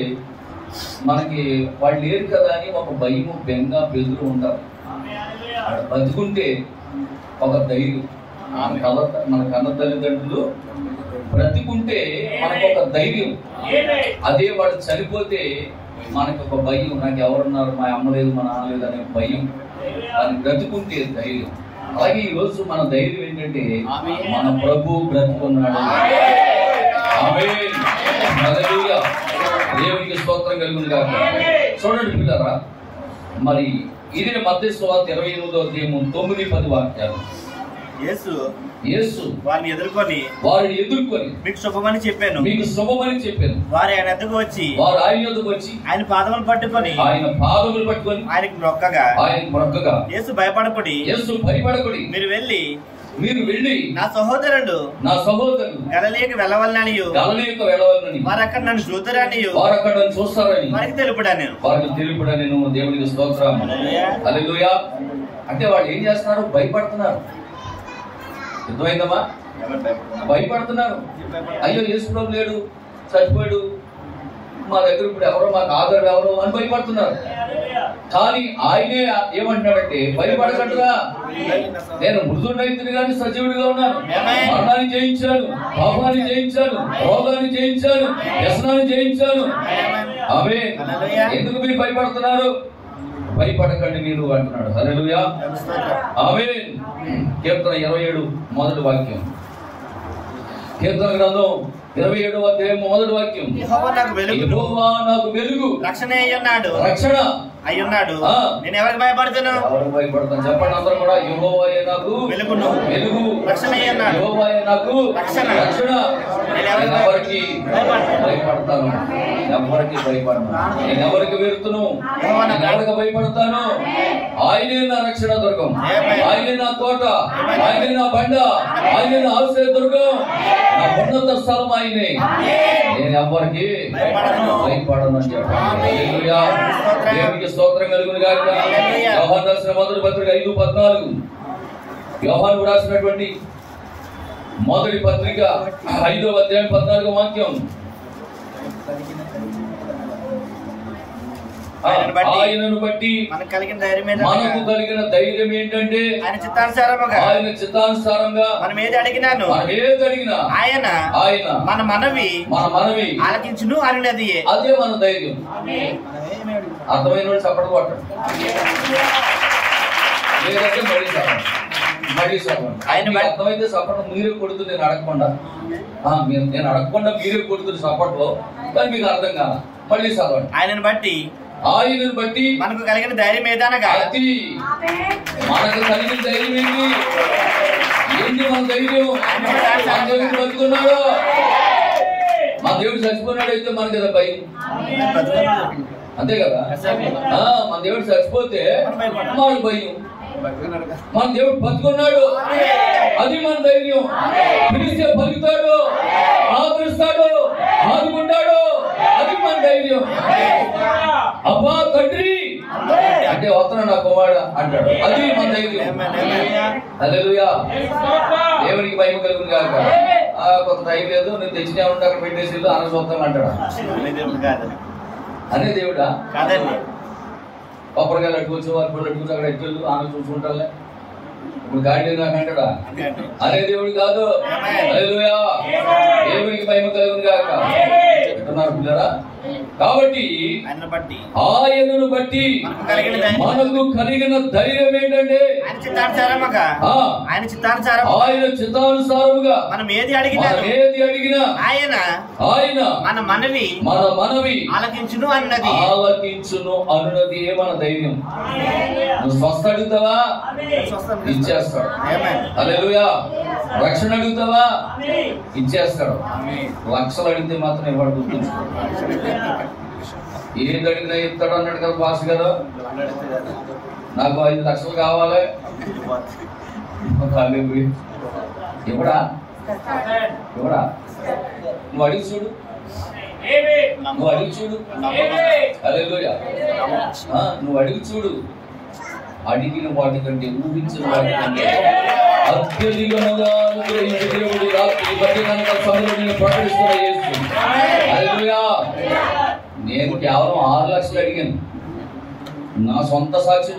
మనకి వాళ్ళు లేరు కదా అని ఒక భయము, బెంగ, బెదురు ఉంటారు. బతుకుంటే ఒక ధైర్యం. మన కన్న తల్లిదండ్రులు బ్రతికుంటే మనకు ఒక ధైర్యం. అదే వాడు చనిపోతే మనకు ఒక భయం. నాకు ఎవరున్నారు, మా అమ్మ లేదు, మా నాన్న లేదు అనే భయం. అది బ్రతుకుంటే ధైర్యం. అలాగే ఈ రోజు మన ధైర్యం ఏంటంటే మన ప్రభు బ్రతుకున్నాడు. ఆమేన్. హల్లెలూయా. దేవునికి స్తోత్రం కలుగును గాక. చూడండి పిల్లరా, మరి ఇదే మత్తయి సువార్త 28వ అధ్యాయం 9-10 వాక్యాలు. యేసు వారిని ఎదుర్కొని మీకు శుభమని చెప్పాను. వారు ఆయన ఎద్దకు వచ్చి ఆయన పాదములు పట్టుకొని ఆయనకు మొక్కగా యేసు భయపడకుడి, మీరు వెళ్ళి నా సహోదరుడు గలిలయకు వెళ్ళవలనని వారు అక్కడ నన్ను చూస్తారని వారికి తెలుపుడాను. దేవుడికి స్తోత్రం. హల్లెలూయా. అంటే వాళ్ళు ఏం చేస్తున్నారు? భయపడుతున్నారు. అర్థమైందమ్మా? భయపడుతున్నారు. అయ్యో యేసు ప్రభు లేడు, చచ్చిపోయాడు, మా దగ్గర ఇప్పుడు ఎవరో, మాకు ఆధారం ఎవరో అని భయపడుతున్నారు. కానీ ఆయనే ఏమంటున్నాడంటే, భయపడకంటురా, నేను మృదుడైతుని కానీ సజీవుడిగా ఉన్నాను. మరణాన్ని జయించాను, పాపాన్ని జయించాను, రోగాన్ని జయించాను, వ్యసనాన్ని జయించాను. ఆమేన్. ఎందుకు మీరు భయపడుతున్నారు? భయపడకండి మీరు అంటున్నాడు. హల్లెలూయా. ఆమేన్. కీర్తన 27 మొదటి వాక్యం. కీర్తన గ్రంథం 27వ అధ్యాయం మొదటి వాక్యం. యెహోవా నాకు వెలుగు, రక్షణ అయ్యున్నాడు. నేను ఎవరికి భయపడుతున్నాను? చెప్పండి అందరూ కూడా. యెహోవాయే నాకు వెలుగు, రక్షణ యెహోవాయే నాకు రక్షణ. నేను ఎవరికి భయపడతాను? ఎవరికి భయపడను. నేను ఎవరికి వెళ్తును? నేను ఎవరికి భయపడతాను? ఆయనే నా రక్షణ దుర్గం, ఆయనే నా కోట, ఆయనే నా బండ, ఆయనే నా ఆశ్రయ దుర్గం, నా ఉన్నత స్థలం ఆయనే. నేను ఎవరికి భయపడను అని చెప్పాను. దేవునికి స్తోత్రం కలుగును గాక. యోహాను రాసిన మొదటి పత్రిక 5:14. యోహాను రాసినటువంటి మొదటి పత్రిక 5వ అధ్యాయం 14వ వాక్యం. ఆయనను బట్టి మనకు కలిగిన ధైర్యం ఏంటంటే ఆయన చిత్తానుసారంగా మనం ఏది అడిగినా ఆయన మన మనవి ఆలకించును అన్నది. అదే మన ధైర్యం. అర్థమైన వాళ్ళు చప్పట్లు కొట్టండి. లేదంటే మళ్ళీ చెప్పండి. ఆయన అర్థమైతే చప్పట్లు మీరే కొడుతూ నేను అడగకుండా మీరే కొడుతుంది చప్పట్లో, కానీ మీకు అర్థం కాదు. మళ్ళీ చదవండి. ఆయనను బట్టి మనకు కలిగిన ధైర్యం ఏదనగా, మనకు కలిగిన ధైర్యం ఏంటి? మన ధైర్యం బతుకున్నాడు. మా దేవుడు చచ్చిపోయినాడు అయితే మనకి కదా భయం. అంతే కదా? మన దేవుడు చచ్చిపోతే మనకు భయం. మన దేవుడు బతుకున్నాడు, అది మన ధైర్యం. పిలిస్తే పలుకుతాడు, ఆదరిస్తాడు, ఆదుకుంటాడు, అది మన ధైర్యం. అబ్బా తండ్రి అంటే వస్తున్నా నా కుమారుడు అంటాడు, అది మన ధైర్యం. హల్లెలూయా. దేవునికి మహిమ కలుగును గాక. కొంత టైం లేదు, నేను తెచ్చినా ఉంటే అక్కడ పెట్టేసి అన్న చూద్దాం అంటాడు. అనే దేవుడా? కాదండి. కొబ్బరికాయలు అట్టుకోవచ్చు, వారి పళ్ళు అట్టుకోవచ్చు, అక్కడ ఎట్టుకెళ్ళు ఆమె చూసుకుంటారులే. ఇప్పుడు గాడి నాకు అంటాడా? అనే దేవుడు కాదు. హల్లెలూయా. దేవునికి మహిమ కలుగును గాక. ఎట్టున్నారు పిల్లరా? కాబట్టి ఆయనను బట్టి మనకు కలిగిన ధైర్యం ఏంటంటే ఆయన చిత్తానుసారముగా మనం ఏది అడిగినా ఆయన మన మనవి ఆలకించును అన్నది మన ధైర్యం. నువ్వు స్వస్థ అడుగుతావా, ఇచ్చేస్తాడు. హల్లెలూయా. రక్షణ అడుగుతావా, ఇచ్చేస్తాడు. లక్షలు అడిగితే మాత్రం ఇవాడు గుర్తుంచుకోడు. ఏది అడిగినా ఇస్తాడు అన్నాడు కదా బాస్ గారు. నాకు 5 లక్షలు కావాలి, ఇవ్వడా ఇవ్వడా? నువ్వు అడిగి చూడు, నువ్వు అడిగి చూడు. హల్లెలూయా. నువ్వు అడిగి చూడు. అడిగిన వాటికంటే ఊహించిన వాటికంటే అత్యధికంగా అనుగ్రహించే దేవుడు రాత్రి బతికినంత సమయంలో ప్రకటిస్తున్న యేసు. హల్లెలూయా. నేను కేవలం 6 లక్షలు అడిగాను. నా సొంత సాక్ష్యం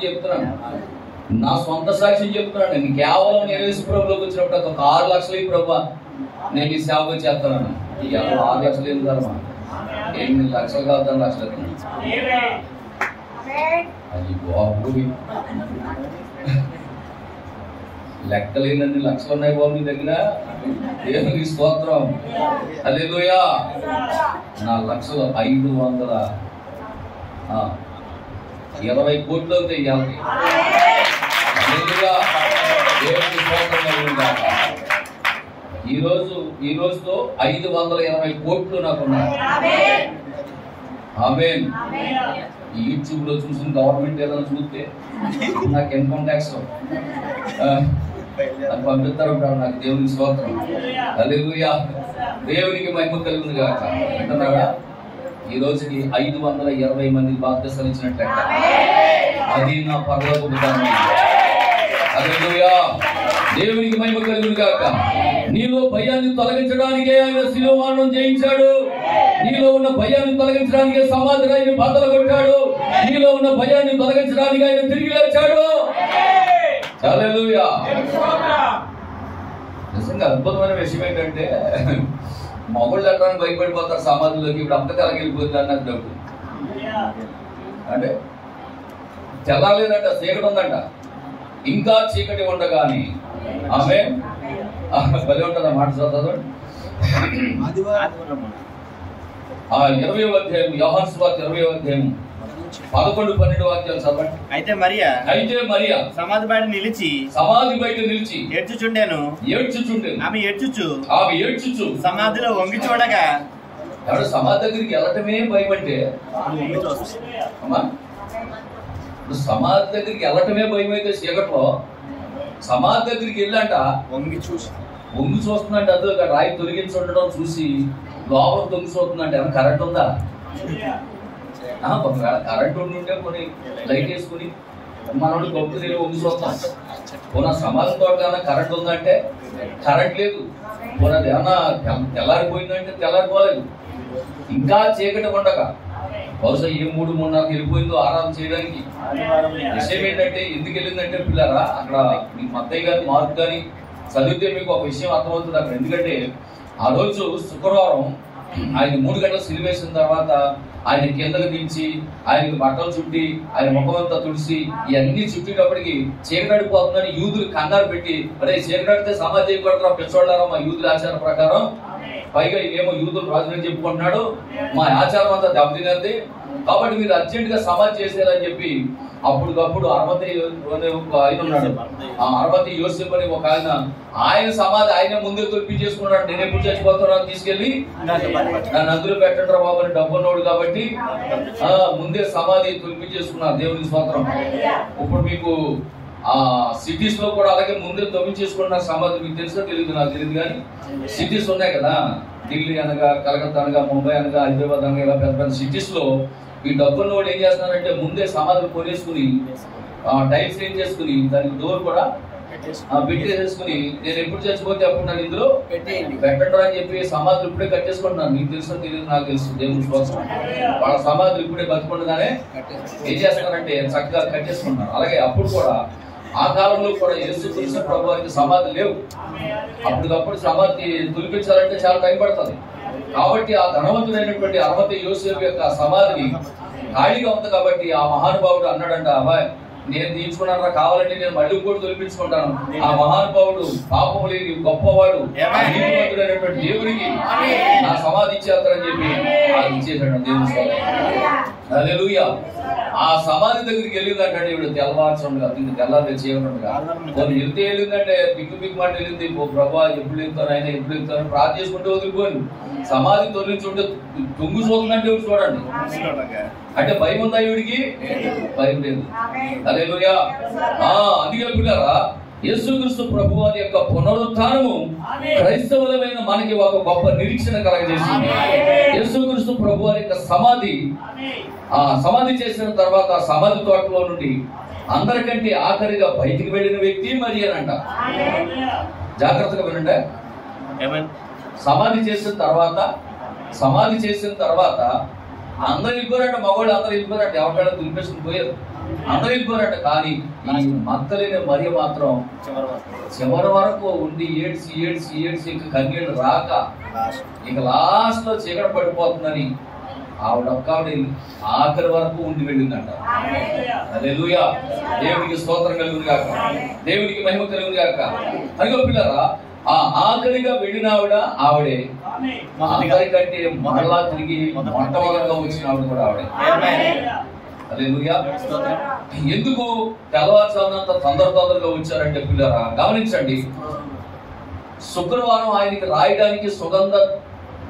చెప్తున్నాను, నేను కేవలం నేను యేసు ప్రభులోకి వచ్చినప్పుడు ఒక 6 లక్షలు ప్రభు నేను ఈ సేవకు చేస్తున్నాను. ఈ 6 లక్షలు ఏం ధర్మ? 8 లక్షలు కాదు, 10 లక్షలు. అది బాబు లెక్కలేనన్ని లక్షలు ఉన్నాయి బాబు నీ దగ్గర. దేవునికి స్తోత్రం. హల్లెలూయా. నా లక్షలు 520 కోట్లు అవుతాయి. హల్లెలూయా. దేవునికి స్తోత్రం. ఈ రోజుతో 520 కోట్లు నాకున్నాయి. ఆమేన్. ఈ యూట్యూబ్ లో చూసిన గవర్నమెంట్ ఏదైనా చూస్తే నాకు ఇన్కమ్ ట్యాక్స్ అది పంపిస్తారు నాకు. దేవునికి స్తోత్రం. హల్లెలూయా. దేవునికి మహిమ కలుగును గాక. అంటున్నారా? ఈ రోజుకి 520 మంది బాప్తిస్మం ఇచ్చినట్టు లెక్క. అది నా పరలోకపు ధర్మం. హల్లెలూయా. దేవునికి మహిమ కలుగును గాక. నీలో భయాన్ని తొలగించడానికే ఆయన శిలువ మరణం చేయించాడు. నీలో ఉన్న భయాన్ని తొలగించడానికి సమాధి రాయిని బద్దలు కొట్టాడు. నీలో ఉన్న భయాన్ని తొలగించడానికి ఆయన తిరిగి లేచాడు. హల్లెలూయా. నిజంగా అద్భుతమైన విషయం ఏంటంటే మొగుళ్ళు ఎక్కడానికి భయపడిపోతారు సమాధిలోకి. ఇప్పుడు అమ్మకాలకు వెళ్ళిపోతుంది అన్నది డబ్బు. అంటే తెల్లాలేదంట, చీకటి ఉందంట. ఇంకా చీకటి ఉండగాని ఆమె బలి ఉంటుందా మాట చదవండి. 20వ అధ్యాయం, యోహాను సువార్త 20వ అధ్యాయం 11-12 వాక్యాలు చదవండి. అయితే మరియా సమాధి బయట నిలిచి ఏడ్చుచుండెను. ఆమె ఏడ్చుచు సమాధిలో వంగి చూడగా. ఎవరు సమాధి దగ్గరికి వెళ్ళటమే భయమంటే, సమాధి దగ్గరికి వెళ్ళటమే భయం అయితే చీకట్లో సమాధి దగ్గరికి వెళ్ళంట వంగి చూస్తుందంటే అది రాయి తొలగించి ఉండడం చూసి లోపల తొంగి చూస్తుందంటే ఏమైనా కరెంట్ ఉందా? ఒకవేళ కరెంట్ ఉండుంటే కొన్ని లైట్ వేసుకుని మనోడు గొప్ప నీళ్ళు వంగి చూస్తాం. పోనా సమాధి తోట కరెంట్ ఉందంటే కరెంట్ లేదు. పోనది ఏమన్నా తెల్లారిపోయిందంటే తెల్లారిపోలేదు. ఇంకా చీకటి ఉండగా బహుశా ఏ 3-3:30 వెళ్ళిపోయిందో ఆరాధన చేయడానికి. విషయం ఏంటంటే ఎందుకు వెళ్ళిందంటే పిల్లరా, అక్కడ మీకు మత్తయ్య గారి మార్పు కానీ చదివితే మీకు ఒక విషయం అర్థమవుతుంది అక్కడ. ఎందుకంటే ఆ రోజు శుక్రవారం ఆయన 3 గంటలు సిలివేసిన తర్వాత ఆయన కిందకు దించి ఆయనకి బట్టలు చుట్టి ఆయన ముఖమంతా తుడిసి ఇవన్నీ చుట్టేటప్పటికి చీకటిపోతుందని యూదులు కంగారు పెట్టి, అరే చీకటితే సమాధి చేయబడతారా పిచ్చోళ్ళారా మా యూదుల ఆచారం ప్రకారం. పైగా ఇవేమో యూదులు రాజుని చెప్పుకుంటున్నాడు, మా ఆచారం అంతా దెబ్బతినది, కాబట్టి మీరు అర్జెంట్ గా సమాధి చేసేయాలని చెప్పి అప్పటికప్పుడు అరవతి ఆయన ఉన్నాడు. ఆ అరవతి యోసేపు అని ఒక ఆయన సమాధి ఆయన ముందే తొలిపించేసుకున్నాడు. నేను ఎప్పుడు చచ్చిపోతున్నాను తీసుకెళ్లి నన్ను అందులో పెట్టండి రా బాబు అని డబ్బున్నోడు కాబట్టి ముందే సమాధి తొలిపించేసుకున్నారు. దేవుని స్తోత్రం. ఇప్పుడు మీకు ఆ సిటీస్ లో కూడా అలాగే ముందే తొలిపించేసుకున్నారు సమాధి. మీకు తెలుసో తెలియదు, నాకు తెలియదు కానీ సిటీస్ ఉన్నాయి కదా, ఢిల్లీ అనగా, కలకత్తా అనగా, ముంబై అనగా, హైదరాబాద్ అనగా, ఇలా పెద్ద పెద్ద సిటీస్ లో ఈ డబ్బున్న వాళ్ళు ఏం చేస్తున్నారంటే ముందే సమాధులు కొనేసుకుని టైల్స్ ఏం చేసుకుని దానికి డోర్ కూడా పెట్టేసేసుకుని నేను ఎప్పుడు చచ్చిపోతే అప్పుడు నన్ను ఇందులో పెట్టండి అని చెప్పి సమాధులు ఇప్పుడే కట్టేసుకుంటున్నాను. మీకు తెలుసో తెలియదు, నాకు తెలుసు. దేవుని స్తోత్రం. వాళ్ళ సమాధులు ఇప్పుడే బతుకుండగానే ఏం చేస్తున్నారంటే చక్కగా కట్టేసుకుంటున్నారు. అలాగే అప్పుడు కూడా ఆ కాలంలో కూడా యేసుక్రీస్తు ప్రభువారికి సమాధి లేవు. అప్పటికప్పుడు సమాధి తులిపించాలంటే చాలా టైం పడుతుంది. కాబట్టి ఆ ధనవంతుడైనటువంటి అర్మతె యోసేపు యొక్క సమాధిని ఖాళీగా ఉంది కాబట్టి ఆ మహానుభావుడు అన్నాడంట, అబ్బాయి నేను తీర్చుకున్నారా, కావాలంటే నేను మళ్ళీ ఇంకోటి తొలిపించుకుంటాను. ఆ మహానుభావుడు పాపం లేని గొప్పవాడు నీతిమంతుడైనటువంటి దేవుడికి నా సమాధి ఇచ్చేస్తారని చెప్పి అది ఇచ్చేసాడు దేవుడు. హల్లెలూయా. ఆ సమాధి దగ్గరికి వెళ్ళిందంటే ఇప్పుడు తెల్లవారుచుండగా ఇంక తెల్లారి చేయకుండా కొన్ని వెళ్తే వెళ్ళిందంటే బిగ్గు మాట వెళ్ళింది. ప్రభా ఎప్పుడు వెళ్తాను ఆయన ఎప్పుడు వెళ్తాను ప్రార్థన చేసుకుంటూ వదిలిపోను. సమాధి తొలగించుంటే తొంగు చూస్తుందంటే చూడండి, అంటే భయం ఉందా ఈవిడికి? భయం లేదు. హల్లెలూయా. అందుకే పిల్లరా, యేసుక్రీస్తు ప్రభువారి యొక్క పునరుత్థానము క్రైస్తవులమైన మనకి ఒక గొప్ప నిరీక్షణ కలగజేసింది. యేసుక్రీస్తు ప్రభువారి యొక్క సమాధి చేసిన తర్వాత సమాధి తోటలో నుండి అందరికంటే ఆఖరిగా బయటికి వెళ్ళిన వ్యక్తి మరి అని అంట. జాగ్రత్తగా వినండి. సమాధి చేసిన తర్వాత అందరు వెళ్ళిపోయారంట, మగవాళ్ళు అందరూ వెళ్ళిపోయారంట, ఎవరికైనా దులిపేసుకుని పోయారు, అందరూ వెళ్ళిపోయారంట. కానీ ఈ మత్తలేని మరియ మాత్రం చివరి వరకు ఉండి ఏడ్చి ఇంక కన్నీళ్ళు రాక ఇక లాస్ట్ లో చీకటి పడిపోతుందని ఆవిడ ఆఖరి వరకు ఉండి వెళ్ళిందంట. హల్లెలూయా. దేవునికి స్తోత్రం కలుగును గాక, దేవునికి మహిమ కలుగును గాక. అదిగో పిల్లరా, ఆ ఆఖరిగా వెళ్ళిన ఆవిడే అందరికంటే మరలా తిరిగి మొట్టమొదటిగా వచ్చిన ఆవిడ కూడా ఆవిడే. హల్లెలూయా. ఎందుకు తెల్లవారుజామునంత తొందరగా వచ్చారంటే పిల్లరా గమనించండి, శుక్రవారం ఆయనకి రాయడానికి సుగంధ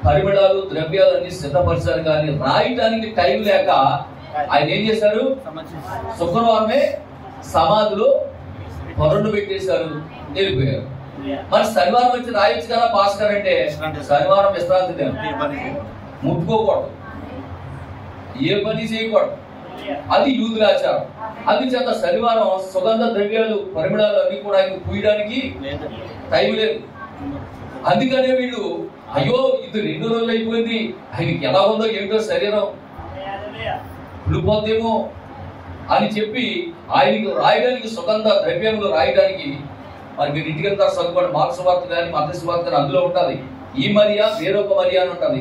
పరిమళాలు ద్రవ్యాలన్నీ సిద్ధపరిచారు, కానీ రాయడానికి టైం లేక ఆయన ఏం చేశారు, శుక్రవారమే సమాధిలో పొరలు పెట్టేశారు, వెళ్ళిపోయారు. మరి శనివారం వచ్చి రాయొచ్చు కదా పాస్కర్ అంటే, శనివారం విశ్రాంతి దినం, ముట్టుకోకూడదు, ఏ పని చేయకూడదు, అది యూదుల ఆచారం. అందుచేత శనివారం సుగంధ ద్రవ్యాలు పరిమళాలు అన్ని కూడా ఆయన పూయడానికి టైం లేదు. అందుకనే వీళ్ళు అయ్యో ఇది 2 రోజులు అయిపోయింది, ఆయనకి ఎలా ఉందో ఏమిటో శరీరం కుళ్ళిపోద్దేమో అని చెప్పి ఆయనకి రాయడానికి సుగంధ ద్రవ్యములు రాయడానికి, మరి మీరు ఇంటికి వెళ్తారు చదువుకోండి, మార్క్స్ వార్త కానీ మత్తయి వార్త కానీ అందులో ఉంటది. ఈ మరియా వేరొక మరియా అని ఉంటది,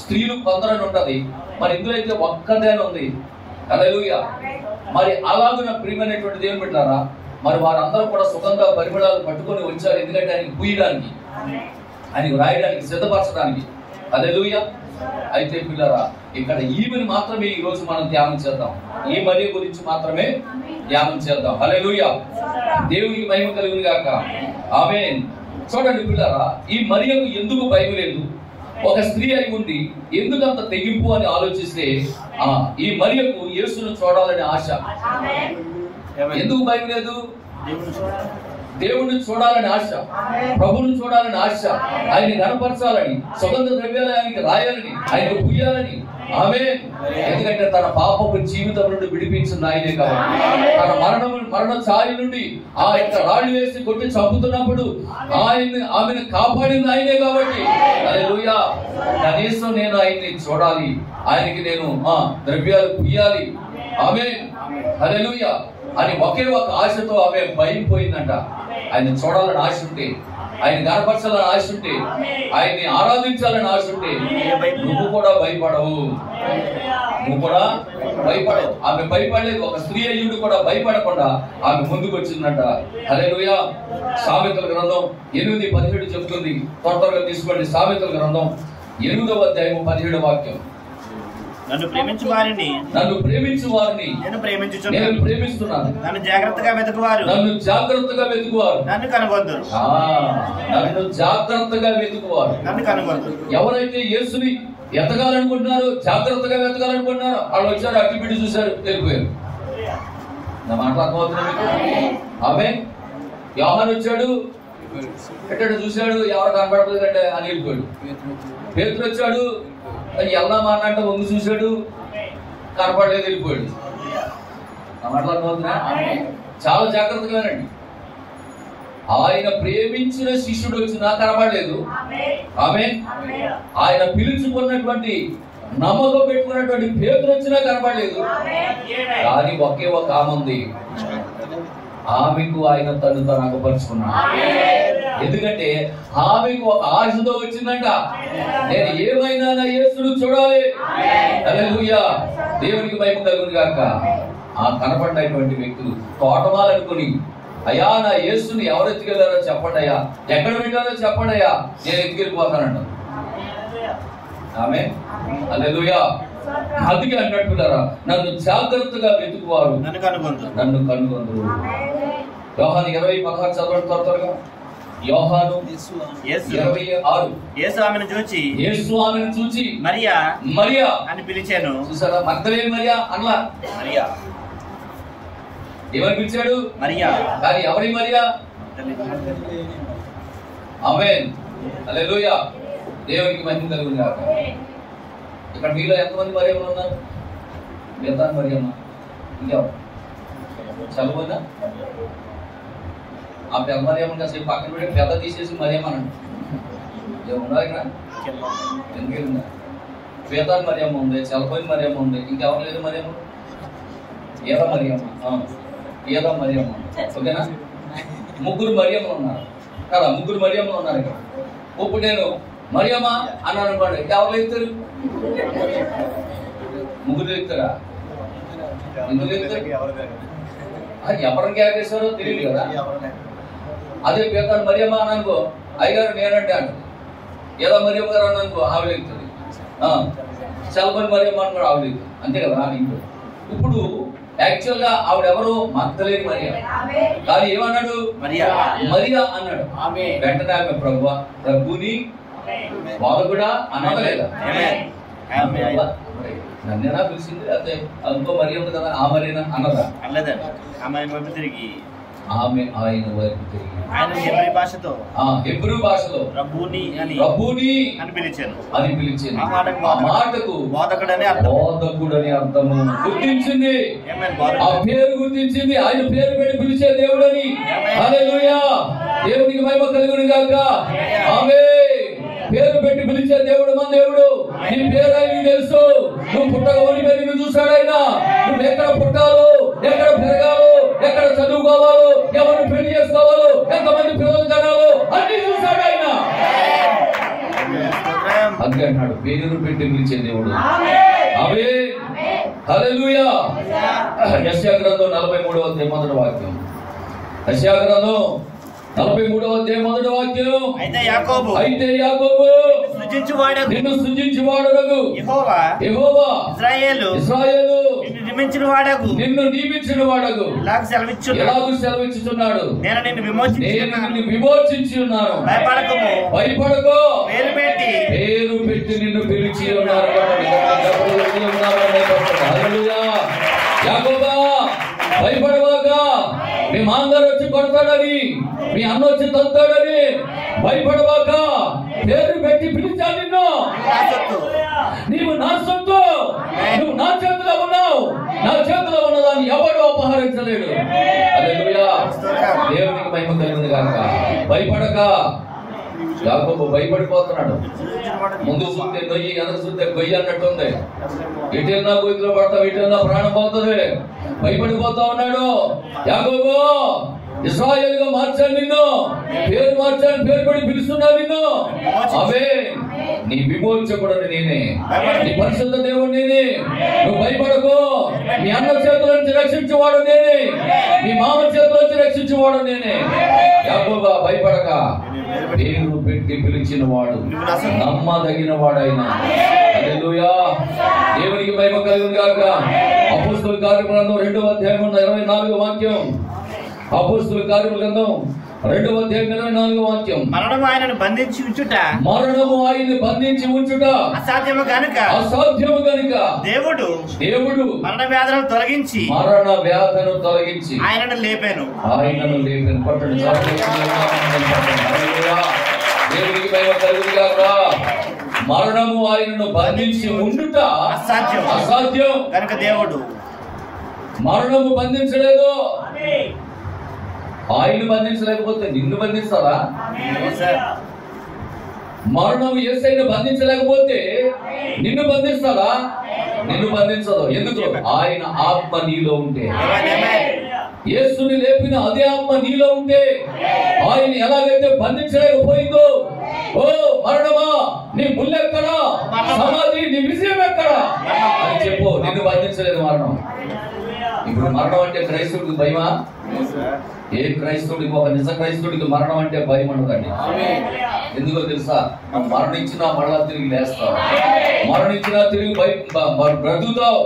స్త్రీలు కొందరని ఉంటది, మరి ఇందులో అయితే ఒక్కదే అని ఉంది. హల్లెలూయా. మరి అలాగున ప్రియమైనటువంటి దేవుని బిడ్డలారా, మరి వారందరూ కూడా సుగంధ పరిమళాలు పట్టుకొని వచ్చారు, ఎందుకంటే ఆయనకి పూయడానికి, ఆయనకు రాయడానికి, సిద్ధపరచడానికి. హల్లెలూయా. అయితే పిల్లరా, ఇక్కడ ఈమెను మాత్రమే ఈ రోజు మనం ధ్యానం చేద్దాం, ఈ మరియ గురించి మాత్రమే ధ్యానం చేద్దాం. హల్లెలూయా. దేవునికి మహిమ కలుగును గాక. ఆమేన్. చూడండి పిల్లరా, ఈ మరియకు ఎందుకు భయం లేదు, ఒక స్త్రీ అయి ఉండి ఎందుకు అంత తెగింపు అని ఆలోచిస్తే, ఈ మరియకు యేసును చూడాలనే ఆశ. ఎందుకు భయం లేదు? దేవుణ్ణి చూడాలని ఆశ, ప్రభువుని చూడాలని ఆశ, ఆయన్ని కనపరచాలని, సుగంధ ద్రవ్యాలు ఆయనకి రాయాలని, ఆయనకు పుయ్యాలని. ఆమేన్. ఎందుకంటే తన పాపపు జీవితం నుండి విడిపించింది ఆయనే కాబట్టి, తన మరణ ఛాయ నుండి ఆ యొక్క రాళ్ళు వేసి కొట్టి చంపుతున్నప్పుడు ఆమెను కాపాడింది ఆయనే కాబట్టి, హల్లెలూయా, కనీసం నేను ఆయన్ని చూడాలి, ఆయనకి నేను ద్రవ్యాలు పుయ్యాలి, ఆమేన్, హల్లెలూయా అని ఒకే ఒక ఆశతో ఆమె భయం పోయిందంట. ఆయన చూడాలని ఆశ ఉంటే, ఆయన కనపరచాలని ఆశ ఉంటే, ఆయన్ని ఆరాధించాలని ఆశ ఉంటే, నువ్వు కూడా భయపడవు, నువ్వు కూడా భయపడవు. ఆమె భయపడలేదు. ఒక స్త్రీ అయ్యుడు కూడా భయపడకుండా ఆమె ముందుకు వచ్చిందంట. హల్లెలూయా. సామెతల గ్రంథం 8:17 చెప్తుంది. త్వరగా తీసుకోండి. సామెతల గ్రంథం 8వ అధ్యాయం 17వ వాక్యం. నన్ను ప్రేమించు వారిని నేను ప్రేమిస్తున్నాను, నన్ను జాగ్రత్తగా వెతుకువారు నన్ను కనుగొందురు. నన్ను జాగ్రత్తగా వెతుకువారు నన్ను కనుగొందురు. ఎవరైతే యేసుని ఎతగాలనుకుంటున్నారో, జాగ్రత్తగా వెతగాలనుకుంటున్నారో, వాళ్ళు వచ్చారు, అట్టి బిడ్డ చూశారు, వెళ్ళిపోయారు. నా మాట అర్థమవుతున్నా మీకు? ఆమేన్. యోహాను వచ్చాడు, ఎక్కడ చూశాడు, ఎవరు కనపడలేదు అంటే అని వెళ్ళిపోయాడు. పేతురు వచ్చాడు, వెళ్దామా అన్నట్టు వంగి చూశాడు, కనపడలేదు, వెళ్ళిపోయాడు. మాట్లాడుతున్నా? చాలా జాగ్రత్తగా వినండి. ఆయన ప్రేమించిన శిష్యుడు వచ్చినా కనపడలేదు. ఆమేన్. ఆయన పిలుచుకున్నటువంటి నమ్మకం పెట్టుకున్నటువంటి పేతురు వచ్చినా కనపడలేదు. కానీ ఒకే ఒక ఆమె ఉంది, ఆమెకు ఆయన తను అగపరుచుకున్నాడు. ఎందుకంటే ఆమెకు ఒక ఆశతో వచ్చిందంట, నేను ఏమైనా నా యేసును చూడాలి. హల్లెలూయా, దేవునికి మహిమ కలుగును గాక. ఆ కనపడినటువంటి వ్యక్తులు తోటమాలనుకుని, అయ్యా నా యేసుని ఎవరు ఎత్తుకెళ్ళారో చెప్పండి అయ్యా, ఎక్కడ పెట్టారో చెప్పండి అయ్యా, నేను ఎత్తుకెళ్ళిపోతానంట. ఆమె హల్లెలూయా. అందుకే అన్నట్టున్నారా, నన్ను జాగ్రత్తగా వెతుకువారు నన్ను కనుగొందురు. యోహాను 20:16 చదవండి త్వరగా. యోహాను 20:6. యేసు ఆమెను చూచి మరియా అని పిలిచాను. చూసారా, మగ్దలేని మరియా అన్లా, మరియా ఏమని పిలిచాడు? మరియా. కానీ ఎవరి మరియా? ఆమేన్, హల్లెలూయా, దేవునికి మహిమ కలుగును గాక. ఇక్కడ మీలో ఎంతమంది మరియమ్మలు ఉన్నారు? మిగతా మరియమ్మ ఇంకెవరు? చదువునా? ఆ పెద్ద మరియమ్మ కాసేపు పక్కన పెట్టి పెద్ద తీసేసి మరియమ్మ అనండి. ఉన్నారు ఇక్కడ? ఎందుకు ఉన్నారు? పేతాన్ మరియమ్మ ఉంది, చలపోయిన మరియమ్మ ఉంది, ఇంకెవరు లేదు మరియమ్మ? ఏదో మరియమ్మ, ఏదో మరియమ్మ, ఓకేనా? ముగ్గురు మరియమ్మలు ఉన్నారు కదా, ముగ్గురు మరియమ్మలు ఉన్నారు ఇక్కడ. ఇప్పుడు నేను మరియమ్మ అన్నాను అనుకోండి, ఎవరు లేపుతారు? ముగ్గురు లేపుతారా? ఎందుకు లేపుతారు? అది ఎవరిని క్యారేసారో తెలియదు కదా. అదే పేతాను మరియమ్మ అని అనుకో, అయ్యగారు నేనంటే అంట. ఏదో మరియమ్మ గారు అని అనుకో, ఆవిడ లేపుతుంది. చలపని మరియమ్మ అని కూడా ఆవిడ లేపుతుంది, అంతే కదా ఇంట్లో. ఇప్పుడు యాక్చువల్ గా ఆవిడెవరు? మగ్దలేని మరియా. కానీ ఏమన్నాడు? మరియా అన్నాడు. వెంటనే ఆమె ప్రభుని బోధకుడా అన్నదా లేదా? నన్నేనా పిలిచింది, అదే ఇంకో మరి ఉంది కదా, ఆ మరీనా అన్నదా? ఆమె ఆయన వైపు తిరిగి హెబ్రీ భాషలో రబ్బూని అని పిలిచాను. ఆ మాటకు బోధకుడని అర్థము గుర్తించింది, ఆ పేరు గుర్తించింది. ఆయన పేరు పెట్టి పిలిచే దేవుడని. హల్లెలూయా, దేవునికి మహిమ కలుగును గాక. ఆమేన్. పేరు పెట్టి పిలిచే దేవుడు మన దేవుడు. నీ పేరు ఆయనకి తెలుసు. నువ్వు పుట్టక ఒడి పెరిగి చూశాడు ఆయన. నువ్వు ఎక్కడ పుట్టాలో, ఎక్కడ పెరగాలో, ఎక్కడ చదువుకోవాలో, ఎవరిని పెళ్లి చేసుకోవాలో, ఎంతమంది పిల్లలు కనాలో అన్ని చూశాడు ఆయన. అందుకే అంటున్నాడు, పేరు పెట్టి పిలిచే దేవుడు. ఆమేన్, హల్లెలూయా. యెషయా గ్రంథం 43వ అధ్యాయం మొదటి వాక్యం. యెషయా గ్రంథం 43వ అధ్యాయం మొదటి వాక్యం. అయితే యాకోబు నిన్ను సృజించువాడగు యెహోవా ఇశ్రాయేలు నిన్ను నియమించిన వాడగు ఎలాగూ సెలవిచ్చుచున్నాడు. నేను నిన్ను విమోచించి ఉన్నాను, భయపడకు, పేరు పెట్టి నిన్ను పిలిచి ఉన్నారు. యాకోబా భయపడవాక, మీ మాంగారు వచ్చి కొడతాడని, మీ అన్న వచ్చి తంతాడని భయపడవాక, పేరు పెట్టి పిలిచా నిన్ను. నీవు నా సొత్తు, నువ్వు నా చేతిలో ఉన్నావు. నా చేతిలో ఉన్నదాన్ని ఎవడు అపహరించలేడు. హల్లెలూయా, దేవునికి మహిమ కలుగును గాక. భయపడక. యాకోబు భయపడిపోతున్నాడు. ముందు చూస్తే నొయ్యి, ఎదురు చూస్తే గొయ్యి అన్నట్టు ఉంది. ఇటెల్నా గొయ్యిలో పడతావు, ఇటెల్నా ప్రాణం పోతుంది. భయపడిపోతా ఉన్నాడు. యాకోబు ఇశ్రాయేలుగా మార్చాను నిన్ను, పేరు మార్చాను, పేరు పడి పిలుస్తున్నా నిన్ను. అవే నీ విమోచకుడని నేనే, నీ పరిశుద్ధ దేవుడు నేనే. నువ్వు భయపడకు. మీ అన్న చేతుల నుంచి రక్షించేవాడు నేనే, మీ మామ చేతుల నుంచి రక్షించేవాడు నేనే. యాకోబా భయపడక, పేరు పెట్టి పిలిచిన వాడు, నమ్మదగిన వాడైనా. హల్లెలూయా, దేవునికి మహిమ కలుగును గాక. అపోస్తలుల కార్యగ్రంథం 2వ అధ్యాయం 24వ వాక్యం. అపోస్తలుల కార్యగ్రంథం 2వ అధ్యాయం 24వ వాక్యం. మరణము ఆయనను బంధించి ఉంచుట అసాధ్యము గనుక దేవుడు మరణ వ్యాధులను తొలగించి ఆయనను లేపాను. దేవునికి మహిమ కలుగును గాక. మరణము ఆయనను బంధించి ఉండుట అసాధ్యం కనుక దేవుడు మరణము బంధించలేదు. ఆయన బంధించలేకపోతే నిన్ను బంధిస్తారా? మరణం యేసయ్యను బంధించలేకపోతే నిన్ను బంధిస్తాడా? నిన్ను బంధించదు. ఎందుకు? ఆయన ఆత్మ నీలో ఉంటే. యేసుని లేపిన అదే ఆత్మ నీలో ఉంటే ఆయన ఎలాగైతే బంధించలేకపోయిందో, ఓ మరణమా నీ ముల్లెక్కడా, సమాధి నీ విజయం ఎక్కడా అని చెప్పు, నిన్ను బంధించలేదు మరణం. ఇప్పుడు మరణం అంటే క్రైస్తవుడికి భయమా? ఏ క్రైస్తవుడికి, ఒక నిజ క్రైస్తవుడికి మరణం అంటే భయం ఉండదండి. ఎందుకో తెలుసా? మరణించినా మళ్ళా తిరిగి లేస్తావు, మరణించినా తిరిగి బ్రతుకుతావు.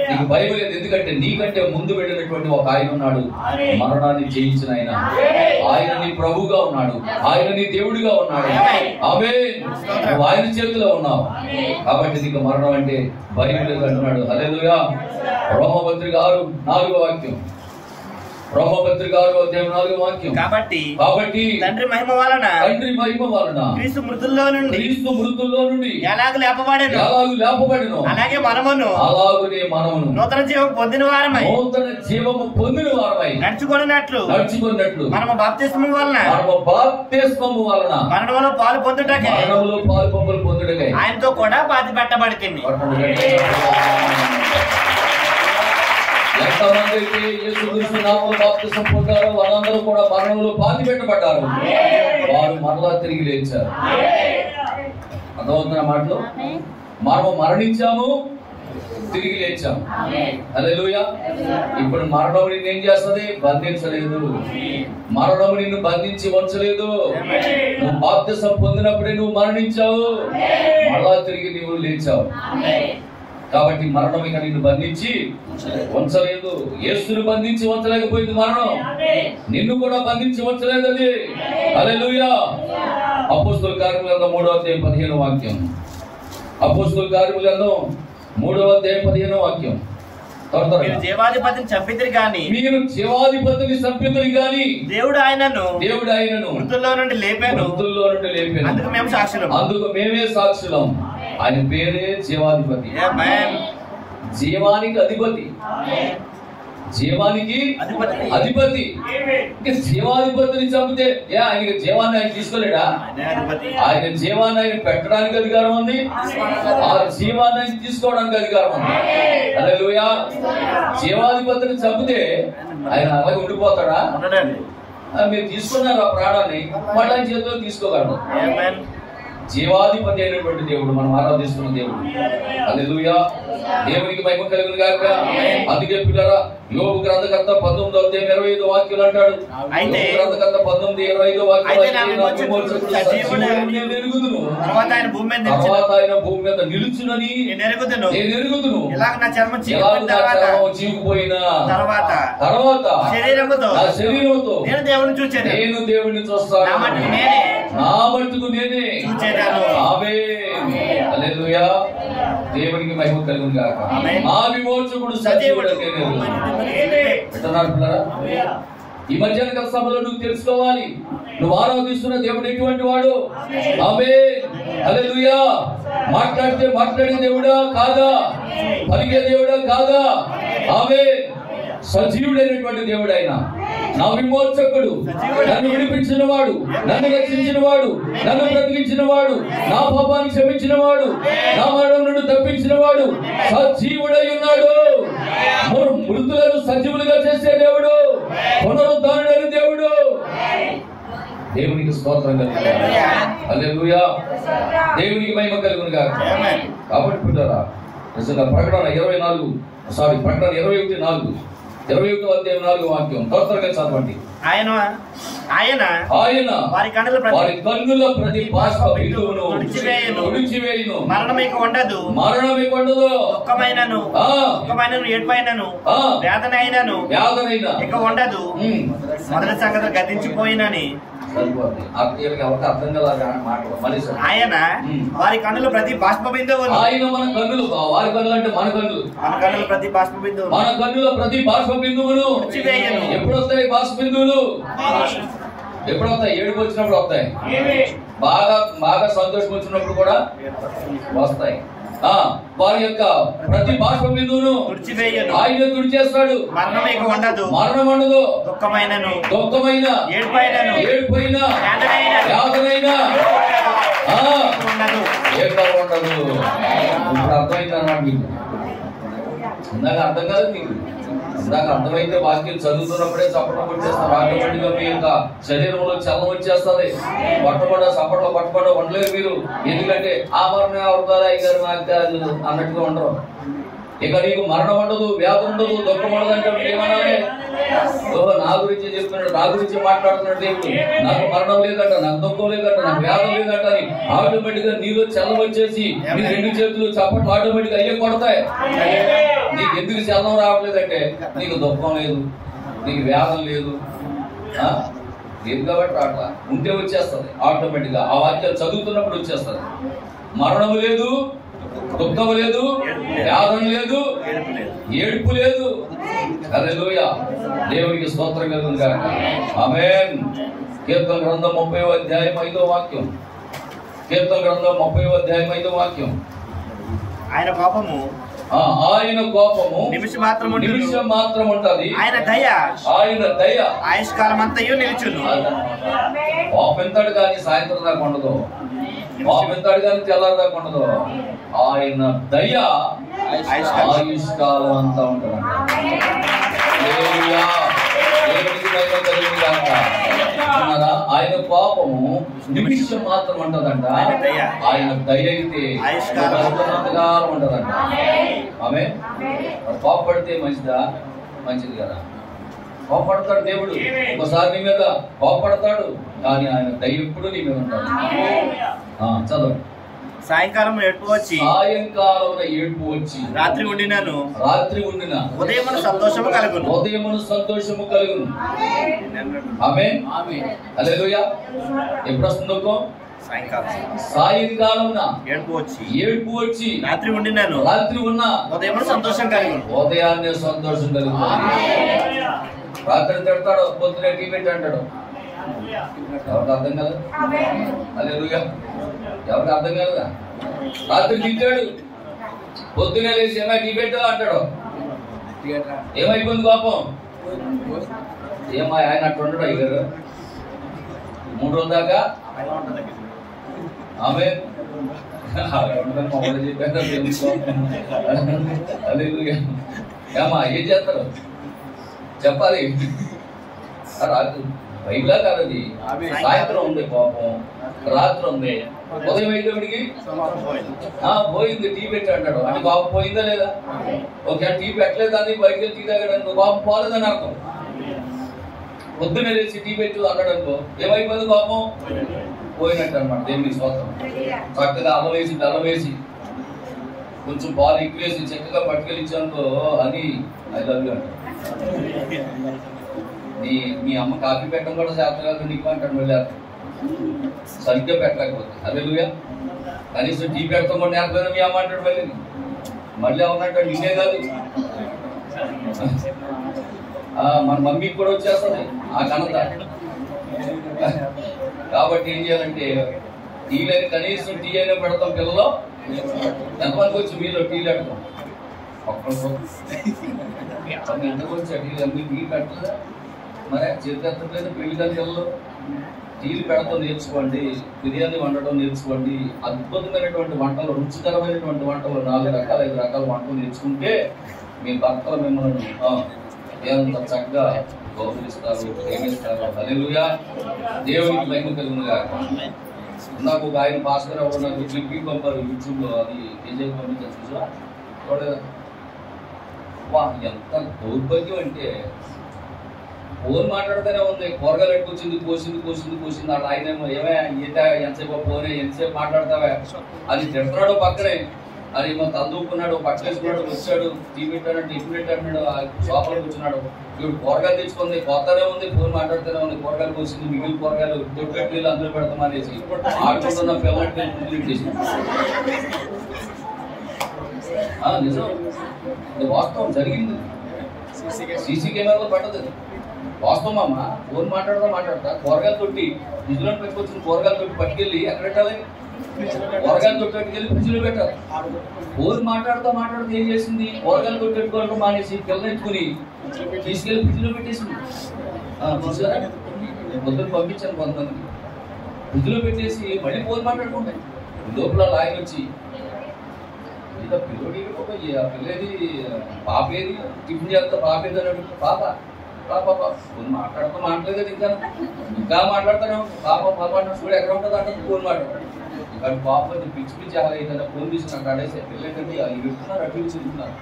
నీకు భయం లేదు, ఎందుకంటే నీకంటే ముందు వెళ్ళినటువంటి ఒక ఆయన ఉన్నాడు, మరణాన్ని జయించిన ఆయన. ఆయన నీ ప్రభువుగా ఉన్నాడు, ఆయన నీ దేవుడిగా ఉన్నాడు. ఆమేన్. నువ్వు ఆయన చేతిలో ఉన్నావు కాబట్టి నీకు మరణం అంటే భయం లేదు అంటున్నాడు. హల్లెలూయా. రోమపత్రిక 6:4 వాక్యం. రోమపత్రిక 6:4 వాక్యం. కాబట్టి తండ్రి మహిమ వలన క్రీస్తు మృతుల్లో నుండి ఎలాగూ లేపబడెను, అలాగే మనమును నూతన జీవం పొందిన వారమై నడుచుకున్నట్లు మనము బాప్తిస్మము వలన మరణంలో పాలు పొందుటకై ఆయనతో కూడా పాతి పెట్టబడితిమి. ఎంతమంది అయితే యేసుక్రీస్తు నామములో బాప్తిసం పొందారో వాళ్ళందరూ కూడా మరణంలో పాతి పెట్టబడ్డారు, వారు మరలా తిరిగి లేచారు. అర్థమవుతున్న మాటలు? మనము మరణించాము, తిరిగి లేచాము. హల్లెలూయా. ఇప్పుడు మరణం నిన్ను ఏం చేస్తుంది? బంధించలేదు. మరణం నిన్ను బంధించి ఉంచలేదు. నువ్వు బాప్తిసం పొందినప్పుడే నువ్వు మరణించావు, మరలా తిరిగి నువ్వు లేచావు. కాబట్టి మరణం ఇక నిన్ను బంధించి ఉంచలేదు. యేసుని బంధించి ఉంచలేకపోయింది మరణం, నిన్ను కూడా బంధించి ఉంచలేదు అది. హల్లెలూయా. అపోస్తలుల కార్యముల గ్రంథం 3:15 వాక్యం. అపోస్తలుల కార్యముల గ్రంథం 3:15 వాక్యం. మీరు జీవాధిపతిని చంపితిరి గాని దేవుడు ఆయనను మృతుల్లో నుండి లేపాను, అందుకు మేము సాక్షులం. అందుకు మేమే సాక్షులం. ఆయన పేరే జీవాధిపతి, జీవానికి అధిపతి, జీవానికి అధిపతి. జీవాధిపతిని చంపితే ఆయనకి జీవాన్ని ఆయన తీసుకోలేడా? ఆయన జీవాన్ని ఆయన పెట్టడానికి అధికారం ఉంది, ఆ జీవాన్ని ఆయన తీసుకోవడానికి అధికారం ఉంది. హల్లెలూయా. జీవాధిపతిని చంపితే ఆయన అలాగే ఉండిపోతాడా? మీరు తీసుకున్నారు ఆ ప్రాణాన్ని, మళ్ళీ ఆయన చేతిలో తీసుకోగలరు. జీవాధిపతి అయినటువంటి దేవుడు మనం ఆరాధిస్తున్న దేవుడు. హల్లెలూయా. దేవునికి మహిమ కలుగును గాక. అందుకే పిల్లరా, యోబు గ్రంథకర్త 19:25 వాక్యాలు అంటాడు. గ్రంథకర్త 19:25 వాక్యాలు, తర్వాత ఆయన భూమి మీద నిలుచునని నేను ఎరుగుదును, చీకుపోయిన తర్వాత శరీరముతో నేను దేవుని చూస్తాను, నా మట్టుకు నేనే. హల్లెలూయా. దేవునికి మహిమ కలుగును గాక. నా విమోచకుడు సజీవుడు. ఈ మధ్యాహ్న సభలో నువ్వు తెలుసుకోవాలి, నువ్వు ఆరాధిస్తున్న దేవుడు ఎటువంటి వాడు. ఆమేన్. హల్లెలూయా. మాట్లాడితే మాట్లాడే దేవుడా కాదా? పలికే దేవుడా కాదా? ఆమేన్. సజీవుడైనటువంటి దేవుడు ఆయన, నా విమోచకుడు, నన్ను విడిపించిన వాడు, నన్ను రక్షించిన వాడు, నన్ను బ్రతికించిన వాడు, నా పాపాన్ని క్షమించిన వాడు, నా మరణం నుండి తప్పించిన వాడు సజీవుడై ఉన్నాడు. మృతులను సజీవులుగా చేసే దేవుడు, పునరుద్ధరణైన దేవుడు. దేవునికి స్తోత్రం కలుగును గాక. హల్లెలూయా. దేవునికి మహిమ కలుగును గాక. కాబట్టి పిల్లరా, ప్రకటన 21:4 వాక్యం త్వరగా చదవండి. ఆయన వారి కన్నుల ప్రతి బాష్ప బిందువును తుడిచివేయును. మరణమిక ఉండదు, దుఃఖమైనను ఏడ్పైనను వేదన అయినను ఇక ఉండదు, మొదటి సంగతి గతించిపోయినని. ఆయన వారి కన్నులు ప్రతి బాష్ప బిందువు, ఆయన మన కన్నులు, వారి కన్నులు అంటే మన కన్నులు, మన కన్నులు ప్రతి బాష్ప బిందువు, మన కన్నుల ప్రతి బాష్ప బిందువును ఎప్పుడు వస్తాయి? బాష్ప బిందువులు ఎప్పుడు వస్తాయి? ఏడుపు వచ్చినప్పుడు వస్తాయి, బాగా సంతోషం వచ్చినప్పుడు కూడా వస్తాయి. వారి యొక్క ప్రతి బాష్ప బిందువును ఆయన తుడిచేస్తాడు. మరణం ఉండదు, దుఃఖమైన ఏడుపైన యాతనైనా ఉండదు. ఇప్పుడు అర్థమైంది అన్నమాట మీకు. ఇందాక అర్థం కాదు మీకు. ఇందాక అర్థమైతే వాక్యం చదువుతున్నప్పుడే చప్పట్లు కొట్టేస్తారు. ఆటోమేటిక్గా మీ యొక్క శరీరంలో చలనం వచ్చేస్తుంది. చప్పట్లో పట్టబడ ఉండలేరు మీరు. ఎందుకంటే ఆ మరణం అవుతారా అయ్యారు నాకు అన్నట్టుగా ఉండరు. ఇక నీకు మరణం ఉండదు, వ్యాధి ఉండదు, దుఃఖం ఉండదు అంటే ఏమనాలి? ఓహో, నా గురించి చెప్తున్నాడు, నా గురించి మాట్లాడుతున్నాడు దేవుడు. నాకు మరణం లేదంట, నాకు దుఃఖం లేదంట, నాకు వ్యాధం లేదంట అని ఆటోమేటిక్ గా నీలో చలనం వచ్చేసి నీ రెండు చేతులు చప్పట్లు ఆటోమేటిక్ గా అయ్యే కొడతాయి. నీకు ఎందుకు చలనం రావట్లేదంటే నీకు దుఃఖం లేదు, నీకు వ్యాధం లేదు, లేదు కాబట్టి రావట్లా. ఉంటే వచ్చేస్తుంది ఆటోమేటిక్ గా. ఆ వాక్యాలు చదువుతున్నప్పుడు వచ్చేస్తుంది. మరణం లేదు, దుఃఖం లేదు, వ్యాధం లేదు, ఏడుపు లేదు. హల్లెలూయా, దేవునికి స్తోత్రం కలుగును గాక. ఆమేన్. కీర్తన గ్రంథం 30వ అధ్యాయం 5వ వాక్యం. కీర్తన గ్రంథం 30వ అధ్యాయం 5వ వాక్యం. ఆయన కోపము నిమిషం మాత్రం ఉంటది, ఆయన దయ ఆయుష్కాలం అంతయు నిలుచును. కోపం ఎంతాడు కానీ సాయంత్రం దాకా ఉండదు, కోపం ఎంతాడు కానీ తెల్లారి దాకా ఉండదు. ఆయన దయ ఆయుష్కాలం అంతా ఉంటుంది. ఆయన కోపము నిమిషం మాత్రం ఉంటదంట, ఆయన దయ అయితే ఆయుష్కాలం ఉంటదంట. ఆమె కోపడితే మంచిదా? మంచిది కదా. కోపడతాడు దేవుడు, ఒకసారి నీ మీద కోపడతాడు, కానీ ఆయన దయ ఎప్పుడు నీ మీద ఉంటాడు. చదవండి. సాయంకాలం ఏడుపు వచ్చి రాత్రి ఉండిన ఉదయమున సంతోషము కలుగును. ఆమేన్. హల్లెలూయా. ఎప్పుడు వస్తుందో? సాయంకాలమున ఏడుపు వచ్చి రాత్రి ఉన్న ఉదయమున సంతోషం కలుగును. ఉదయాన్నే సంతోషం కలుగుతుంది. రాత్రి తిడతాడు, పొద్దునే టీ పెట్టి అంటాడు. ఎవరికి అర్థం కదా? హల్లెలూయా. ఎవరికి అర్థం కదా? రాత్రి తింటాడు, పొద్దునే లేచి ఏమై టీ పెట్టా అంటాడు. ఏమైపోయింది పాపం? ఏమా ఆయన అట్లా ఉండడు అయ్యారు 3 రోజుల దాకా. ఆమె ఏమా ఏం చేస్తారు చెప్పాలి. రాత్రి బైబిలా కాదది. సాయంత్రం ఉంది కోపం, రాత్రి ఉంది, ఉదయం అయినప్పటికి పోయింది. టీ పెట్టి అంటాడు అంటే కోపం పోయిందా లేదా? ఓకే, టీ పెట్టలేదు అని బయటకు టీ తాగడానికి కోపం పోలేదని అర్థం. పొద్దున్నే లేచి టీ పెట్టు అన్నాడు అనుకో, ఏమైపోయింది? కోపం పోయినట్టు అనమాట. దేవుని స్తోత్రం. చక్కగా అల్లం వేసి కొంచెం పాలు ఎక్కువేసి చక్కగా పట్టుకెళ్ళించానుకో అని ఐ లవ్ యూ అంటాడు. మీ అమ్మ కాఫీ పెట్టడం కూడా చేత నీకు అంటాడు. మళ్ళీ సరిగ్గా పెట్టలేకపోతే హల్లెలూయా. కనీసం టీ పెడతాం కూడా నేర్పలేదు మీ అమ్మ అంటాడు. మళ్ళీ అవునంటాడు, నిన్నే కాదు మన మమ్మీకి కూడా వచ్చేస్తుంది ఆ ఘనత. కాబట్టి ఏం చేయాలంటే టీలని కనీసం టీ అయినా పెడతాం. పిల్లలు ఎంతమందికి వచ్చి మీలో టీలు పెడతాం? ఎంతకు వచ్చా టీలు? టీ పెట్టలేదా? మరి చేతి ఎత్తలేదు. పెళ్లి పిల్లలు టీలు పెడతాం నేర్చుకోండి, బిర్యానీ వండటం నేర్చుకోండి. అద్భుతమైనటువంటి వంటలు, రుచికరమైనటువంటి వంటలు 4 రకాల 5 రకాల వంటలు నేర్చుకుంటే మీ భర్తలు మిమ్మల్ని ఎంత చక్కగా గౌరవిస్తారు, ప్రేమిస్తారు. హల్లెలూయా. దేవునికి మహిమ కలుగును గాక. నాకు ఒక ఆయన భాస్కర్ ఎవరు నాకు క్లిప్పింగ్ పంపారు యూట్యూబ్ లో. అది ఏజే పంపించారు చూసా చూడలేదా? వా, ఎంత దౌర్భాగ్యం అంటే ఫోన్ మాట్లాడుతూనే ఉంది. కూరగాయలు ఎట్టుకొచ్చింది, కోసింది. అలా ఆయన ఏమే ఎంతసేపు ఫోనే, ఎంతసేపు మాట్లాడతావా అది తిడుతున్నాడు. పక్కనే అది తలదూకున్నాడు, పట్టుకేసుకున్నాడు, వచ్చాడు, టీ పెట్టాడు, టిఫిన్ పెట్టాడు, షాప్లో కూర్చున్నాడు. ఇప్పుడు కూరగాయలు తెచ్చుకుంది, పోతానే ఉంది, ఫోన్ మాట్లాడుతూనే ఉంది. కూరగాయలు కోసింది, మిగిలిన కూరగాయలు దొడ్డు అందరూ పెడతామనేసి ఆడుకుంటున్న పిల్లలకి నిజం, ఇది వాస్తవం, జరిగింది. సీసీ కెమెరాలో పట్టదు. వాస్తవం అమ్మ. ఫోన్ మాట్లాడతా కూరగాయలు తొట్టి ఫ్రిడ్జ్లో పెట్టుకొచ్చిన కూరగాయలు తొట్టి పట్టుకెళ్ళి ఎక్కడ పెట్టాలి? కూరగాయలు తొట్టి పట్టుకెళ్ళి ఫ్రిడ్జ్లో పెట్టాలి. ఫోన్ మాట్లాడుతూ ఏం చేసింది? కూరగాయలు తొట్టి పెట్టుకోవడం మానేసి పిల్లలు ఎత్తుకుని తీసుకెళ్ళి ఫ్రిడ్జ్లో పెట్టేసింది. చూసారా? పొద్దున్న పంపించాను కొంతమందికి. ఫ్రిడ్జ్లో పెట్టేసి మళ్ళీ ఫోన్ మాట్లాడుకుంటాయి. లోపల ఆయన వచ్చి ఇక పిల్లడి పిల్లేది పాపేది టిఫిన్ చేస్తా పాపేది అని అడుగుతా పాప పాప ఫోన్ మాట్లాడలేదు ఇంకా మాట్లాడతాను పాప పాప అన్న చూడు ఎక్కడ ఉంటుంది అంటే ఫోన్ మాట్లాడతాను కానీ పాప పిచ్చి పిచ్చి ఏదైనా ఫోన్ తీసుకున్నా కాడేసి పిల్లలంటే అవి పెడుతున్నారు అటు ఇవి తిరుగుతున్నారు.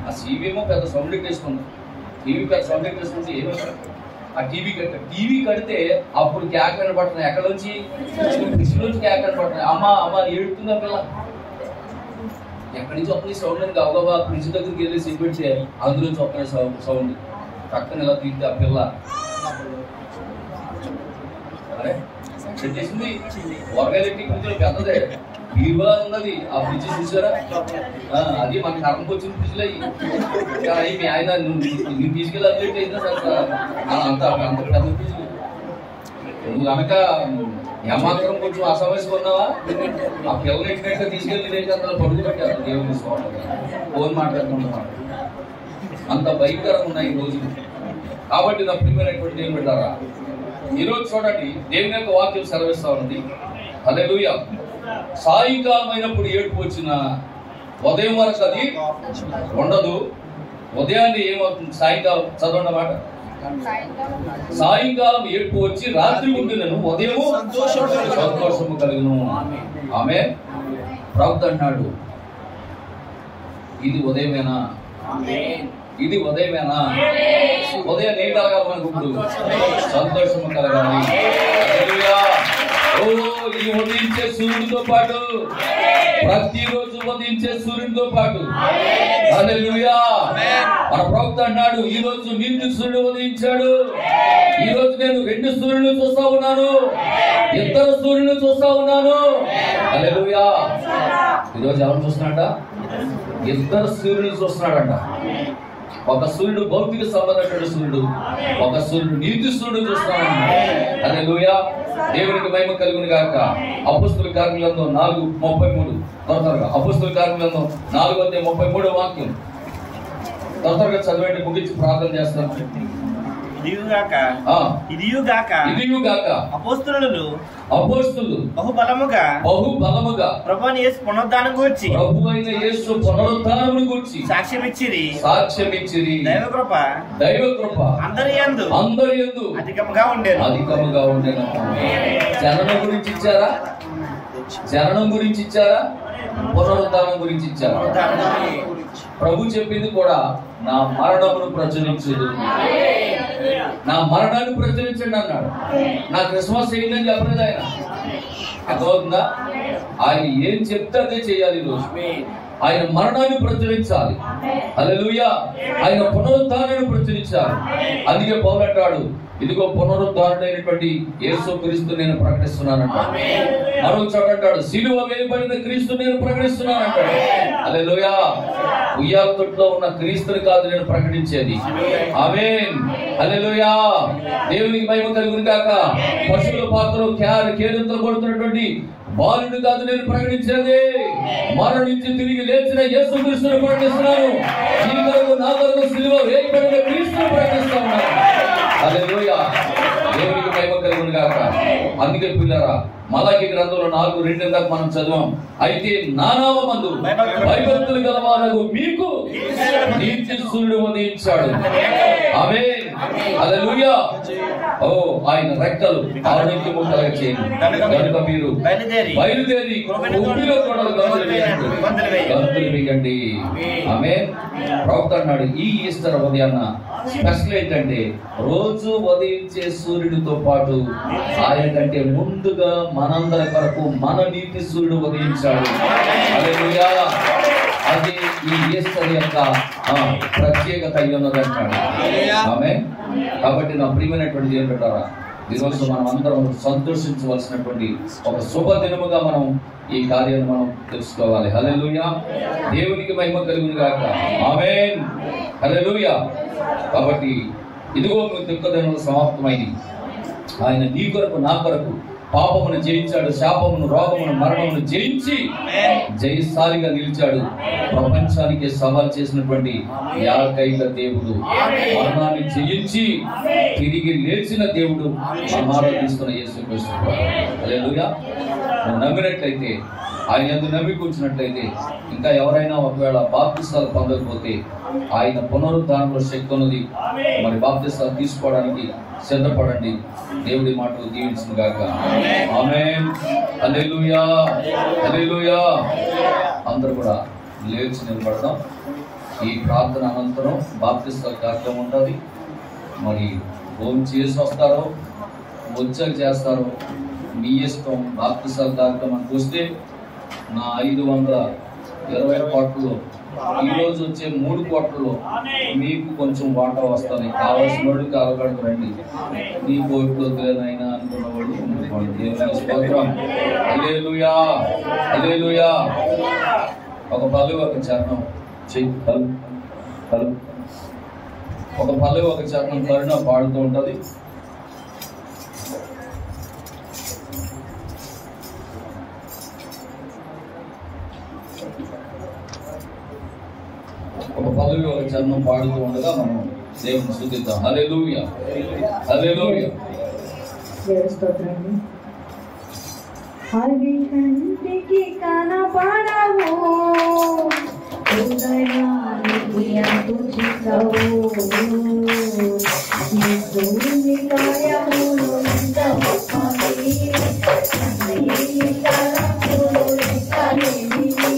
ఆ సీవీ ఏమో పెద్ద సౌండ్ ఎట్టేసుకుంది, టీవీ పెద్ద సౌండ్ ఎట్టేసుకుంటే ఏమో ఆ టీవీ కడితే అప్పుడు క్యాక్ కనపడుతున్నాయి. ఎక్కడ నుంచి ఫ్రిడ్జ్ నుంచి క్యాక్ కనపడుతున్నాయి. అమ్మ అమ్మ ఏడుతుందా పిల్ల, ఎక్కడి నుంచి ఒక్కరి సౌండ్ అని గబగబా ఫ్రిడ్జ్ దగ్గరికి వెళ్ళేసి పెడితే అందులోంచి ఒక్కరి సౌండ్ పక్కన ఇలా తీస్తే ఆ పిల్ల అరే చెట్టేసింది. కూరగాయలు ఎట్టి ఫ్రిడ్జ్ పెద్దదే బీరువా ఉన్నది. ఆ ఫ్రిడ్జ్ చూసారా, అది మన కరెంట్ వచ్చిన ఫ్రిడ్జ్లో అయ్యి మీ ఆయన నేను తీసుకెళ్ళి అప్డేట్ అయిందా సార్ అంత పెద్ద ఫ్రిడ్జ్. నువ్వు కనుక ఏమాత్రం కొంచెం అసమస్య ఉన్నావా ఆ పిల్లలు ఎట్టినట్టుగా తీసుకెళ్ళి అందులో పడుకు పెట్టారు దేవుని తీసుకోవాలి. ఫోన్ మాట్లాడుకుంటున్నాను అంత భయంకరంగా ఉన్నాయి ఈ రోజులు. కాబట్టి నా ప్రియమైనటువంటి దేవుని బిడ్డలారా, ఈరోజు చూడండి దేవుని యొక్క వాక్యం సెలవిస్తా ఉంది. హల్లెలూయా. సాయంకాలం అయినప్పుడు ఏడుపు వచ్చిన ఉదయం వరకు అది ఉండదు. ఉదయాన్నే ఏమవుతుంది? సాయంకాలం చదవండి మాట. సాయంకాలం ఏడుపు వచ్చి రాత్రి ఉండినను ఉదయము సంతోషము కలుగును. ఆమె ప్రవక్త అంటున్నాడు, ఇది ఉదయమేనా? ఇది ఉదయమేనా? ఉదయం ఏం కలగాలి మనకు? ఇప్పుడు సంతోషము కలగాలి. ఈ ఉదయించే సూర్యుడితో పాటు ప్రతిరోజు ఉదయించే సూర్యుడితో పాటు హల్లెలూయా. మన ప్రవక్త అన్నాడు, ఈ రోజు నీతి సూర్యుడు ఉదయించాడు. ఈ రోజు నేను 2 సూర్యులను చూస్తా ఉన్నాను, 2 సూర్యులను చూస్తా ఉన్నాను. హల్లెలూయా. ఈరోజు ఎవరు చూస్తున్నాడ? 2 సూర్యులను చూస్తున్నాడంట. ఒక సూర్యుడు భౌతిక సంబంధమైన సూర్యుడు, ఒక సూర్యుడు నీతి సూర్యుడు చూస్తున్నాడు. హల్లెలూయా. దేవునికి మహిమ కలుగును గాక. అపోస్తలుల కార్యములందు 4:33 త్వరగా అపోస్తలుల కార్యములందు 4:33 వాక్యం త్వరగా చదవండి, ముగించి ప్రార్థన చేస్తాను. అపోస్తలులు బహుబలముగా ప్రభువైన యేసు పునరుద్ధానం గూర్చి సాక్ష్యం ఇచ్చిరి. దైవ కృప అందరి యందు అధికముగా ఉండేను. జననం గురించి ఇచ్చారా? జననం గురించి ఇచ్చారా? పునరుద్ధానం గురించి ఇచ్చారా? ప్రభు చెప్పింది కూడా, నా మరణమును ప్రచురించదు, నా మరణాన్ని ప్రచురించండి అన్నాడు. నా క్రిస్మస్ అయిందని చెప్పలేదు ఆయన. అర్థమవుతుందా? ఆయన ఏం చెప్తే అదే చేయాలి. ఈరోజు ఆయన మరణాన్ని ప్రచురించాలి. హల్లెలూయా. ఆయన పునరుద్ధానాన్ని ప్రచురించాలి. అందుకే పౌలు అంటాడు, ఇదిగో పునరుద్ధారుడైనటువంటి యేసు క్రీస్తు నేను ప్రకటిస్తున్నానంటాడు. మరో చోట అంటాడు, సిలువ వేయబడిన క్రీస్తు నేను ప్రకటిస్తున్నానంటాడు. హల్లెలూయా. ఉయ్యాల తొట్టులో ఉన్న క్రీస్తుని కాదు నేను ప్రకటించేది. ఆమేన్. హల్లెలూయా. దేవునికి మహిమ కలుగును గాక. పశువుల పాత్రలో కేరింతలు కొడుతున్నటువంటి బాలుడు కాదు నేను ప్రకటించేది, మరణించి తిరిగి లేచిన యేసు క్రీస్తుని ప్రకటిస్తున్నాను. ఈ కొరకు నా కొరకు సిలువ వేయబడిన క్రీస్తుని ప్రకటిస్తా ఉన్నాను. హల్లెలూయా. దేవునికి మహిమ కలుగును గాక. అందుకే పిల్లరా, మలాకి గ్రంథంలో 4:2 దాకా మనం చదివాం. అయితే నా నామమందు భయభక్తులు గలవారగు మీకు నీతి సూర్యుడు ఉదయించాడు. ఆమేన్. హల్లెలూయా. ఓ ఆయన రెక్కలు ఆరోగ్యము కలగచేయండి. కనుక మీరు బయలుదేరి ఉప్పిలో తోడలు గంతులు వేయండి. ఆమేన్. ప్రవక్త అన్నాడు, ఈ ఈస్టర్ ఉదయాన్న స్పెషల్ ఏంటంటే రోజు ఉదయించే సూర్యుడితో పాటు ఆయన కంటే ముందుగా మనందరి కొరకు మన నీతి సూర్యుడు ఉదయించాడు. హల్లెలూయా. అది ఈ ఈస్టర్ యొక్క ప్రత్యేకత అయ్యున్నది అంటాడు. ఆమేన్. కాబట్టి నా ప్రియమైనటువంటి దేవుని బిడ్డలారా, ఈరోజు మనం అందరం సంతోషించవలసినటువంటి ఒక శుభ దినముగా మనం ఈ కార్యాన్ని మనం తెలుసుకోవాలి. హల్లెలూయా. దేవునికి మహిమ కలుగును గాక. ఆమేన్. హల్లెలూయా. కాబట్టి ఇదిగో దుఃఖదినములు సమాప్తమైంది. ఆయన నీ కొరకు నా కొరకు పాపమును జయించాడు, శాపమును, రోగమును, మరణమును జయించి జయశాలిగా నిలిచాడు. ప్రపంచానికి సవాల్ చేసినటువంటి ఏకైక దేవుడు, మరణాన్ని జయించి తిరిగి లేచిన దేవుడు, మనం ఆరాధిస్తున్న యేసు క్రీస్తు. హల్లెలూయా. నువ్వు నమ్మినట్లయితే ఆయన యందు నమ్మిక ఉంచినట్లయితే, ఇంకా ఎవరైనా ఒకవేళ బాప్తిస్తాలు పొందకపోతే ఆయన పునరుద్ధానంలో శక్తి ఉన్నది. మరి బాప్తిస్తాలు తీసుకోవడానికి సిద్ధపడండి. దేవుడి మాటలు దీవించును గాక. ఆమేన్. హల్లెలూయా, హల్లెలూయా. అందరూ కూడా లేచి నిలబడదాం. ఈ ప్రార్థన అనంతరం బాప్తిస్తాల కార్యక్రమం ఉంటుంది. మరి భోజనం చేసి వస్తారో వచ్చాక చేస్తారో మీ ఇష్టం. బాప్తిస్తాల కార్యక్రమానికి వస్తే నా 520 కోట్లలో ఈరోజు వచ్చే 3 కోట్లలో మీకు కొంచెం వాటా వస్తుంది. కావాల్సిన వాళ్ళు కాలగడకు రండి. నీ కోట్లు వద్దులేనైనా అనుకున్న వాళ్ళు ఉండుకోండి. దేవుని స్తోత్రం. హల్లెలూయా, హల్లెలూయా. ఒక పల్లవి ఒక చరణం ఒక పల్లవి ఒక చరణం కరుణ పాడుతూ ఉంటుంది. ఒక పల్లవి ఒక చరణం పాడుతూ ఉండగా మనం దేవుని స్తుతిద్దాం. హల్లెలూయా, హల్లెలూయా. అవి కంటికి కనపడవు, హృదయానికి అంతుచితవు. నీ భూమి కాయములు ఎంత గొప్పవి, నీ తలపులు లెక్కలేనివి.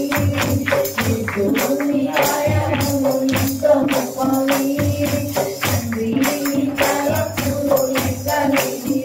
నీ భూమి కాయములు ఎంత గొప్పవి, నీ తలపులు లెక్కలేనివి.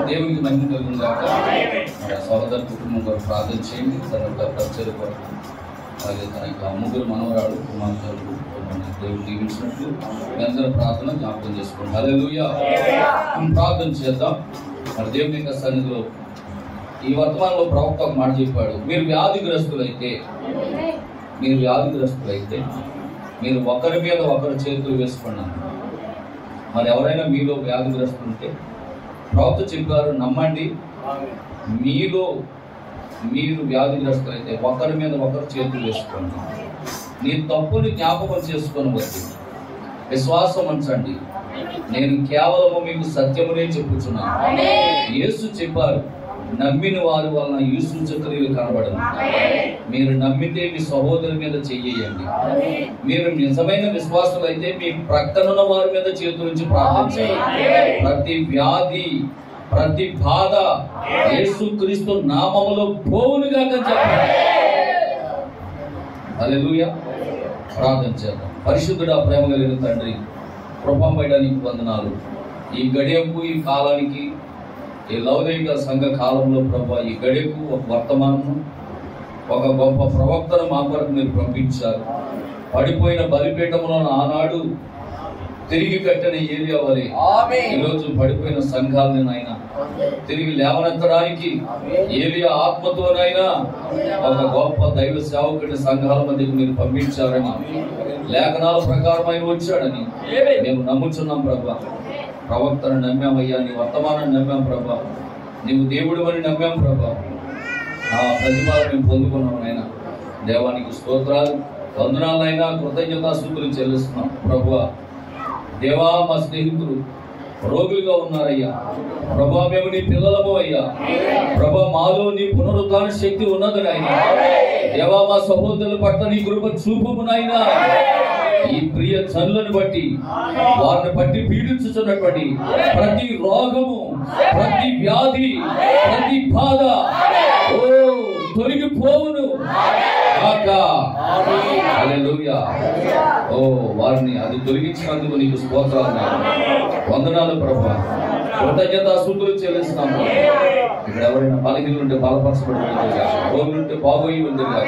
దేవునికి మహిమ కలుగును గాక. సహోదర కుటుంబం కొరకు ప్రార్థన చేయండి. తర్వాత పరిచర్య కొరకు అలాగే తన యొక్క 3 మనవరాలు కుమార్తెలు దేవుడు దీవించినట్లు అందరూ ప్రార్థన జ్ఞాపకం చేసుకోండి. హల్లెలూయా. ప్రార్థన చేద్దాం. మరి దేవుని యొక్క సన్నిధిలో ఈ వర్తమానంలో ప్రవక్త ఒక మాట చెప్పాడు. మీరు వ్యాధిగ్రస్తులైతే మీరు ఒకరి మీద ఒకరు చేతులు వేసుకున్నాను. మరి ఎవరైనా మీలో వ్యాధిగ్రస్తులు ఉంటే ప్రవక్త చెప్పారు, నమ్మండి. మీరు వ్యాధిగ్రస్తులైతే ఒకరి మీద ఒకరు చేతులు వేసుకోండి. నీ తప్పుని జ్ఞాపకం చేసుకొని వద్దు, విశ్వాసం ఉంచండి. నేను కేవలము మీకు సత్యమునే చెప్పుచున్నాను. యేసు చెప్పారు, నమ్మిన వారి వలన ఈ సూచక్రియలు కనబడను. మీరు నమ్మితే మీ సహోదరు మీద చెయ్యండి. మీరు నిజమైన విశ్వాసులు అయితే మీ ప్రక్కనున్న వారి మీద చేతులుంచి ప్రార్థన చేయండి. ప్రతి వ్యాధి, ప్రతి బాధ యేసుక్రీస్తు నామములో పోవునుగా చెప్పండి. హల్లెలూయా. ప్రార్థన చేద్దాం. పరిశుద్ధుడా, ప్రేమ కలిగిన తండ్రి, కృపమయుడా, నీకు వందనాలు. ఈ గడియకు, ఈ కాలానికి, ఈ లౌకిక సంఘ కాలంలో ప్రభా, ఈ గడియకు ఒక వర్తమానము, ఒక గొప్ప ప్రవక్తను మా కొరకు మీరు పంపించారు. పడిపోయిన బలిపీఠములను ఆనాడు తిరిగి కట్టిన ఏలియా వలె ఈరోజు పడిపోయిన సంఘాలని నాయన తిరిగి లేవనెత్తడానికి ఏలియా ఆత్మతోనైనా ఒక గొప్ప దైవ సేవకుడి సంఘాల మధ్యకు మీరు పంపించారని లేఖనాల ప్రకారం ఆయన వచ్చాడని మేము నమ్ముచున్నాం ప్రభా. ప్రవక్తను నమ్మామయ్యా, నీ వర్తమానాన్ని నమ్మాం ప్రభా, నీవు దేవుడు అని నమ్మాం ప్రభా. ఆ ప్రతిఫలం మేము పొందుకున్నాం ఆయన. దేవానికి స్తోత్రాలు, వందనాలైనా కృతజ్ఞతాస్తుతులు చెల్లిస్తున్నాం ప్రభువా. దేవా, మా స్నేహితులు రోగులుగా ఉన్నారయ్యా ప్రభా, మేము నీ పిల్లలము అయ్యా ప్రభా, మాలో నీ పునరుద్ధాన శక్తి ఉన్నదని ఆయన. దేవా, మా సహోదరుల పట్ల నీ కృప చూపుమునైనా ఈ ప్రియ జనులను బట్టి వారిని బట్టి పీడించుతున్నటువంటి ప్రతి రోగము, ప్రతి వ్యాధి, ప్రతి బాధ ఓ తొలగిపోవును. హల్లెలూయా. ఓ వారిని అది తొలగించినందుకు నీకు స్తోత్రాలు, వందనాలు ప్రభా. కృతజ్ఞతాస్తుతులు చెల్లిస్తున్నాము. ఇక్కడ ఎవరైనా బలహీనులుంటే బలపరచబడి ఉందిగా, రోగులుంటే బాగోయి ఉందిగా,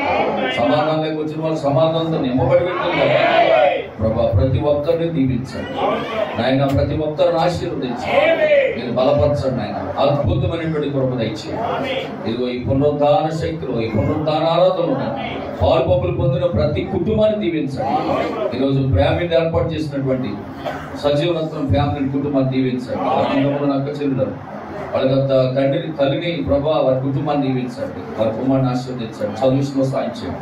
సమాధానం లేక వచ్చిన వాళ్ళు సమాధానంతో నింపబడి ఉంటుంది ప్రభా. ప్రతి ఒక్కరిని దీవించండి నాయన, ప్రతి ఒక్కరిని ఆశీర్వదించండి, మీరు బలపరచండి నాయన. అద్భుతమైనటువంటి కృప దయచేయండి. ఇదిగో ఈ పునరుద్ధాన శక్తిలో, ఈ పునరుద్ధాన ఆరాధనలో పాలుపొప్పులు పొందిన ప్రతి కుటుంబాన్ని దీవించండి. ఈరోజు ఫ్యామిలీని ఏర్పాటు చేసినటువంటి సజీవరత్నం ఫ్యామిలీ కుటుంబాన్ని దీవించండి. అక్క చెల్లులు వాళ్ళకంత తండ్రిని తల్లిని ప్రభా వారి కుటుంబాన్ని దీవించండి, వారి కుటుంబాన్ని ఆశీర్వదించండి, చదువులో సాయించండి,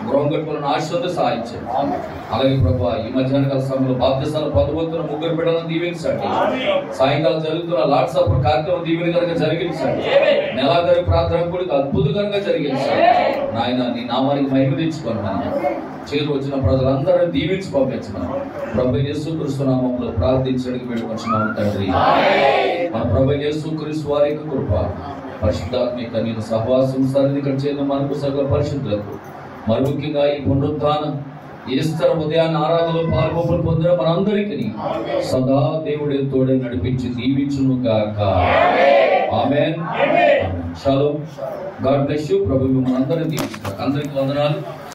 గృహం కట్టుకున్న ఆశీర్వది సాయించండి. అలాగే ప్రభా ఈ మధ్యాహ్న కాల సమయంలో బాప్తిసాలు పొందబోతున్న ముగ్గురు బిడ్డలను దీవించండి. సాయంకాలం జరుగుతున్న లార్డ్స్ ఆఫ్ కార్యక్రమం దీవెనకరంగా జరిగించండి. నెలాఖరు ప్రార్థన కూడా అద్భుతకరంగా జరిగించండి నాయన. నీ నామానికి మహిమ తెచ్చుకోండి. చేరు వచ్చిన ప్రజలందరినీ దీవించి పంపించమని ప్రభు యేసుక్రీస్తు నామములో ప్రార్థించడానికి వేడుకొంచున్నాము తండ్రి. మన ప్రభు యేసుక్రీస్తు వారి యొక్క కృప, పరిశుద్ధాత్మిక నేను సహవాసం సన్నిధికి చేరిన మనకు సకల పరిశుద్ధులకు, మరి ముఖ్యంగా ఈ పునరుద్ధానం ఈస్టర్ ఉదయాన్ని ఆరాధనలో పాల్గొని పొందిన మనందరికీ సదా దేవుడే తోడే నడిపించి దీవించును గాక. ఆమేన్. షాలోమ్. God bless you. ప్రభు మిమ్మల్ని అందరినీ దీవించును. అందరికీ వందనాలు.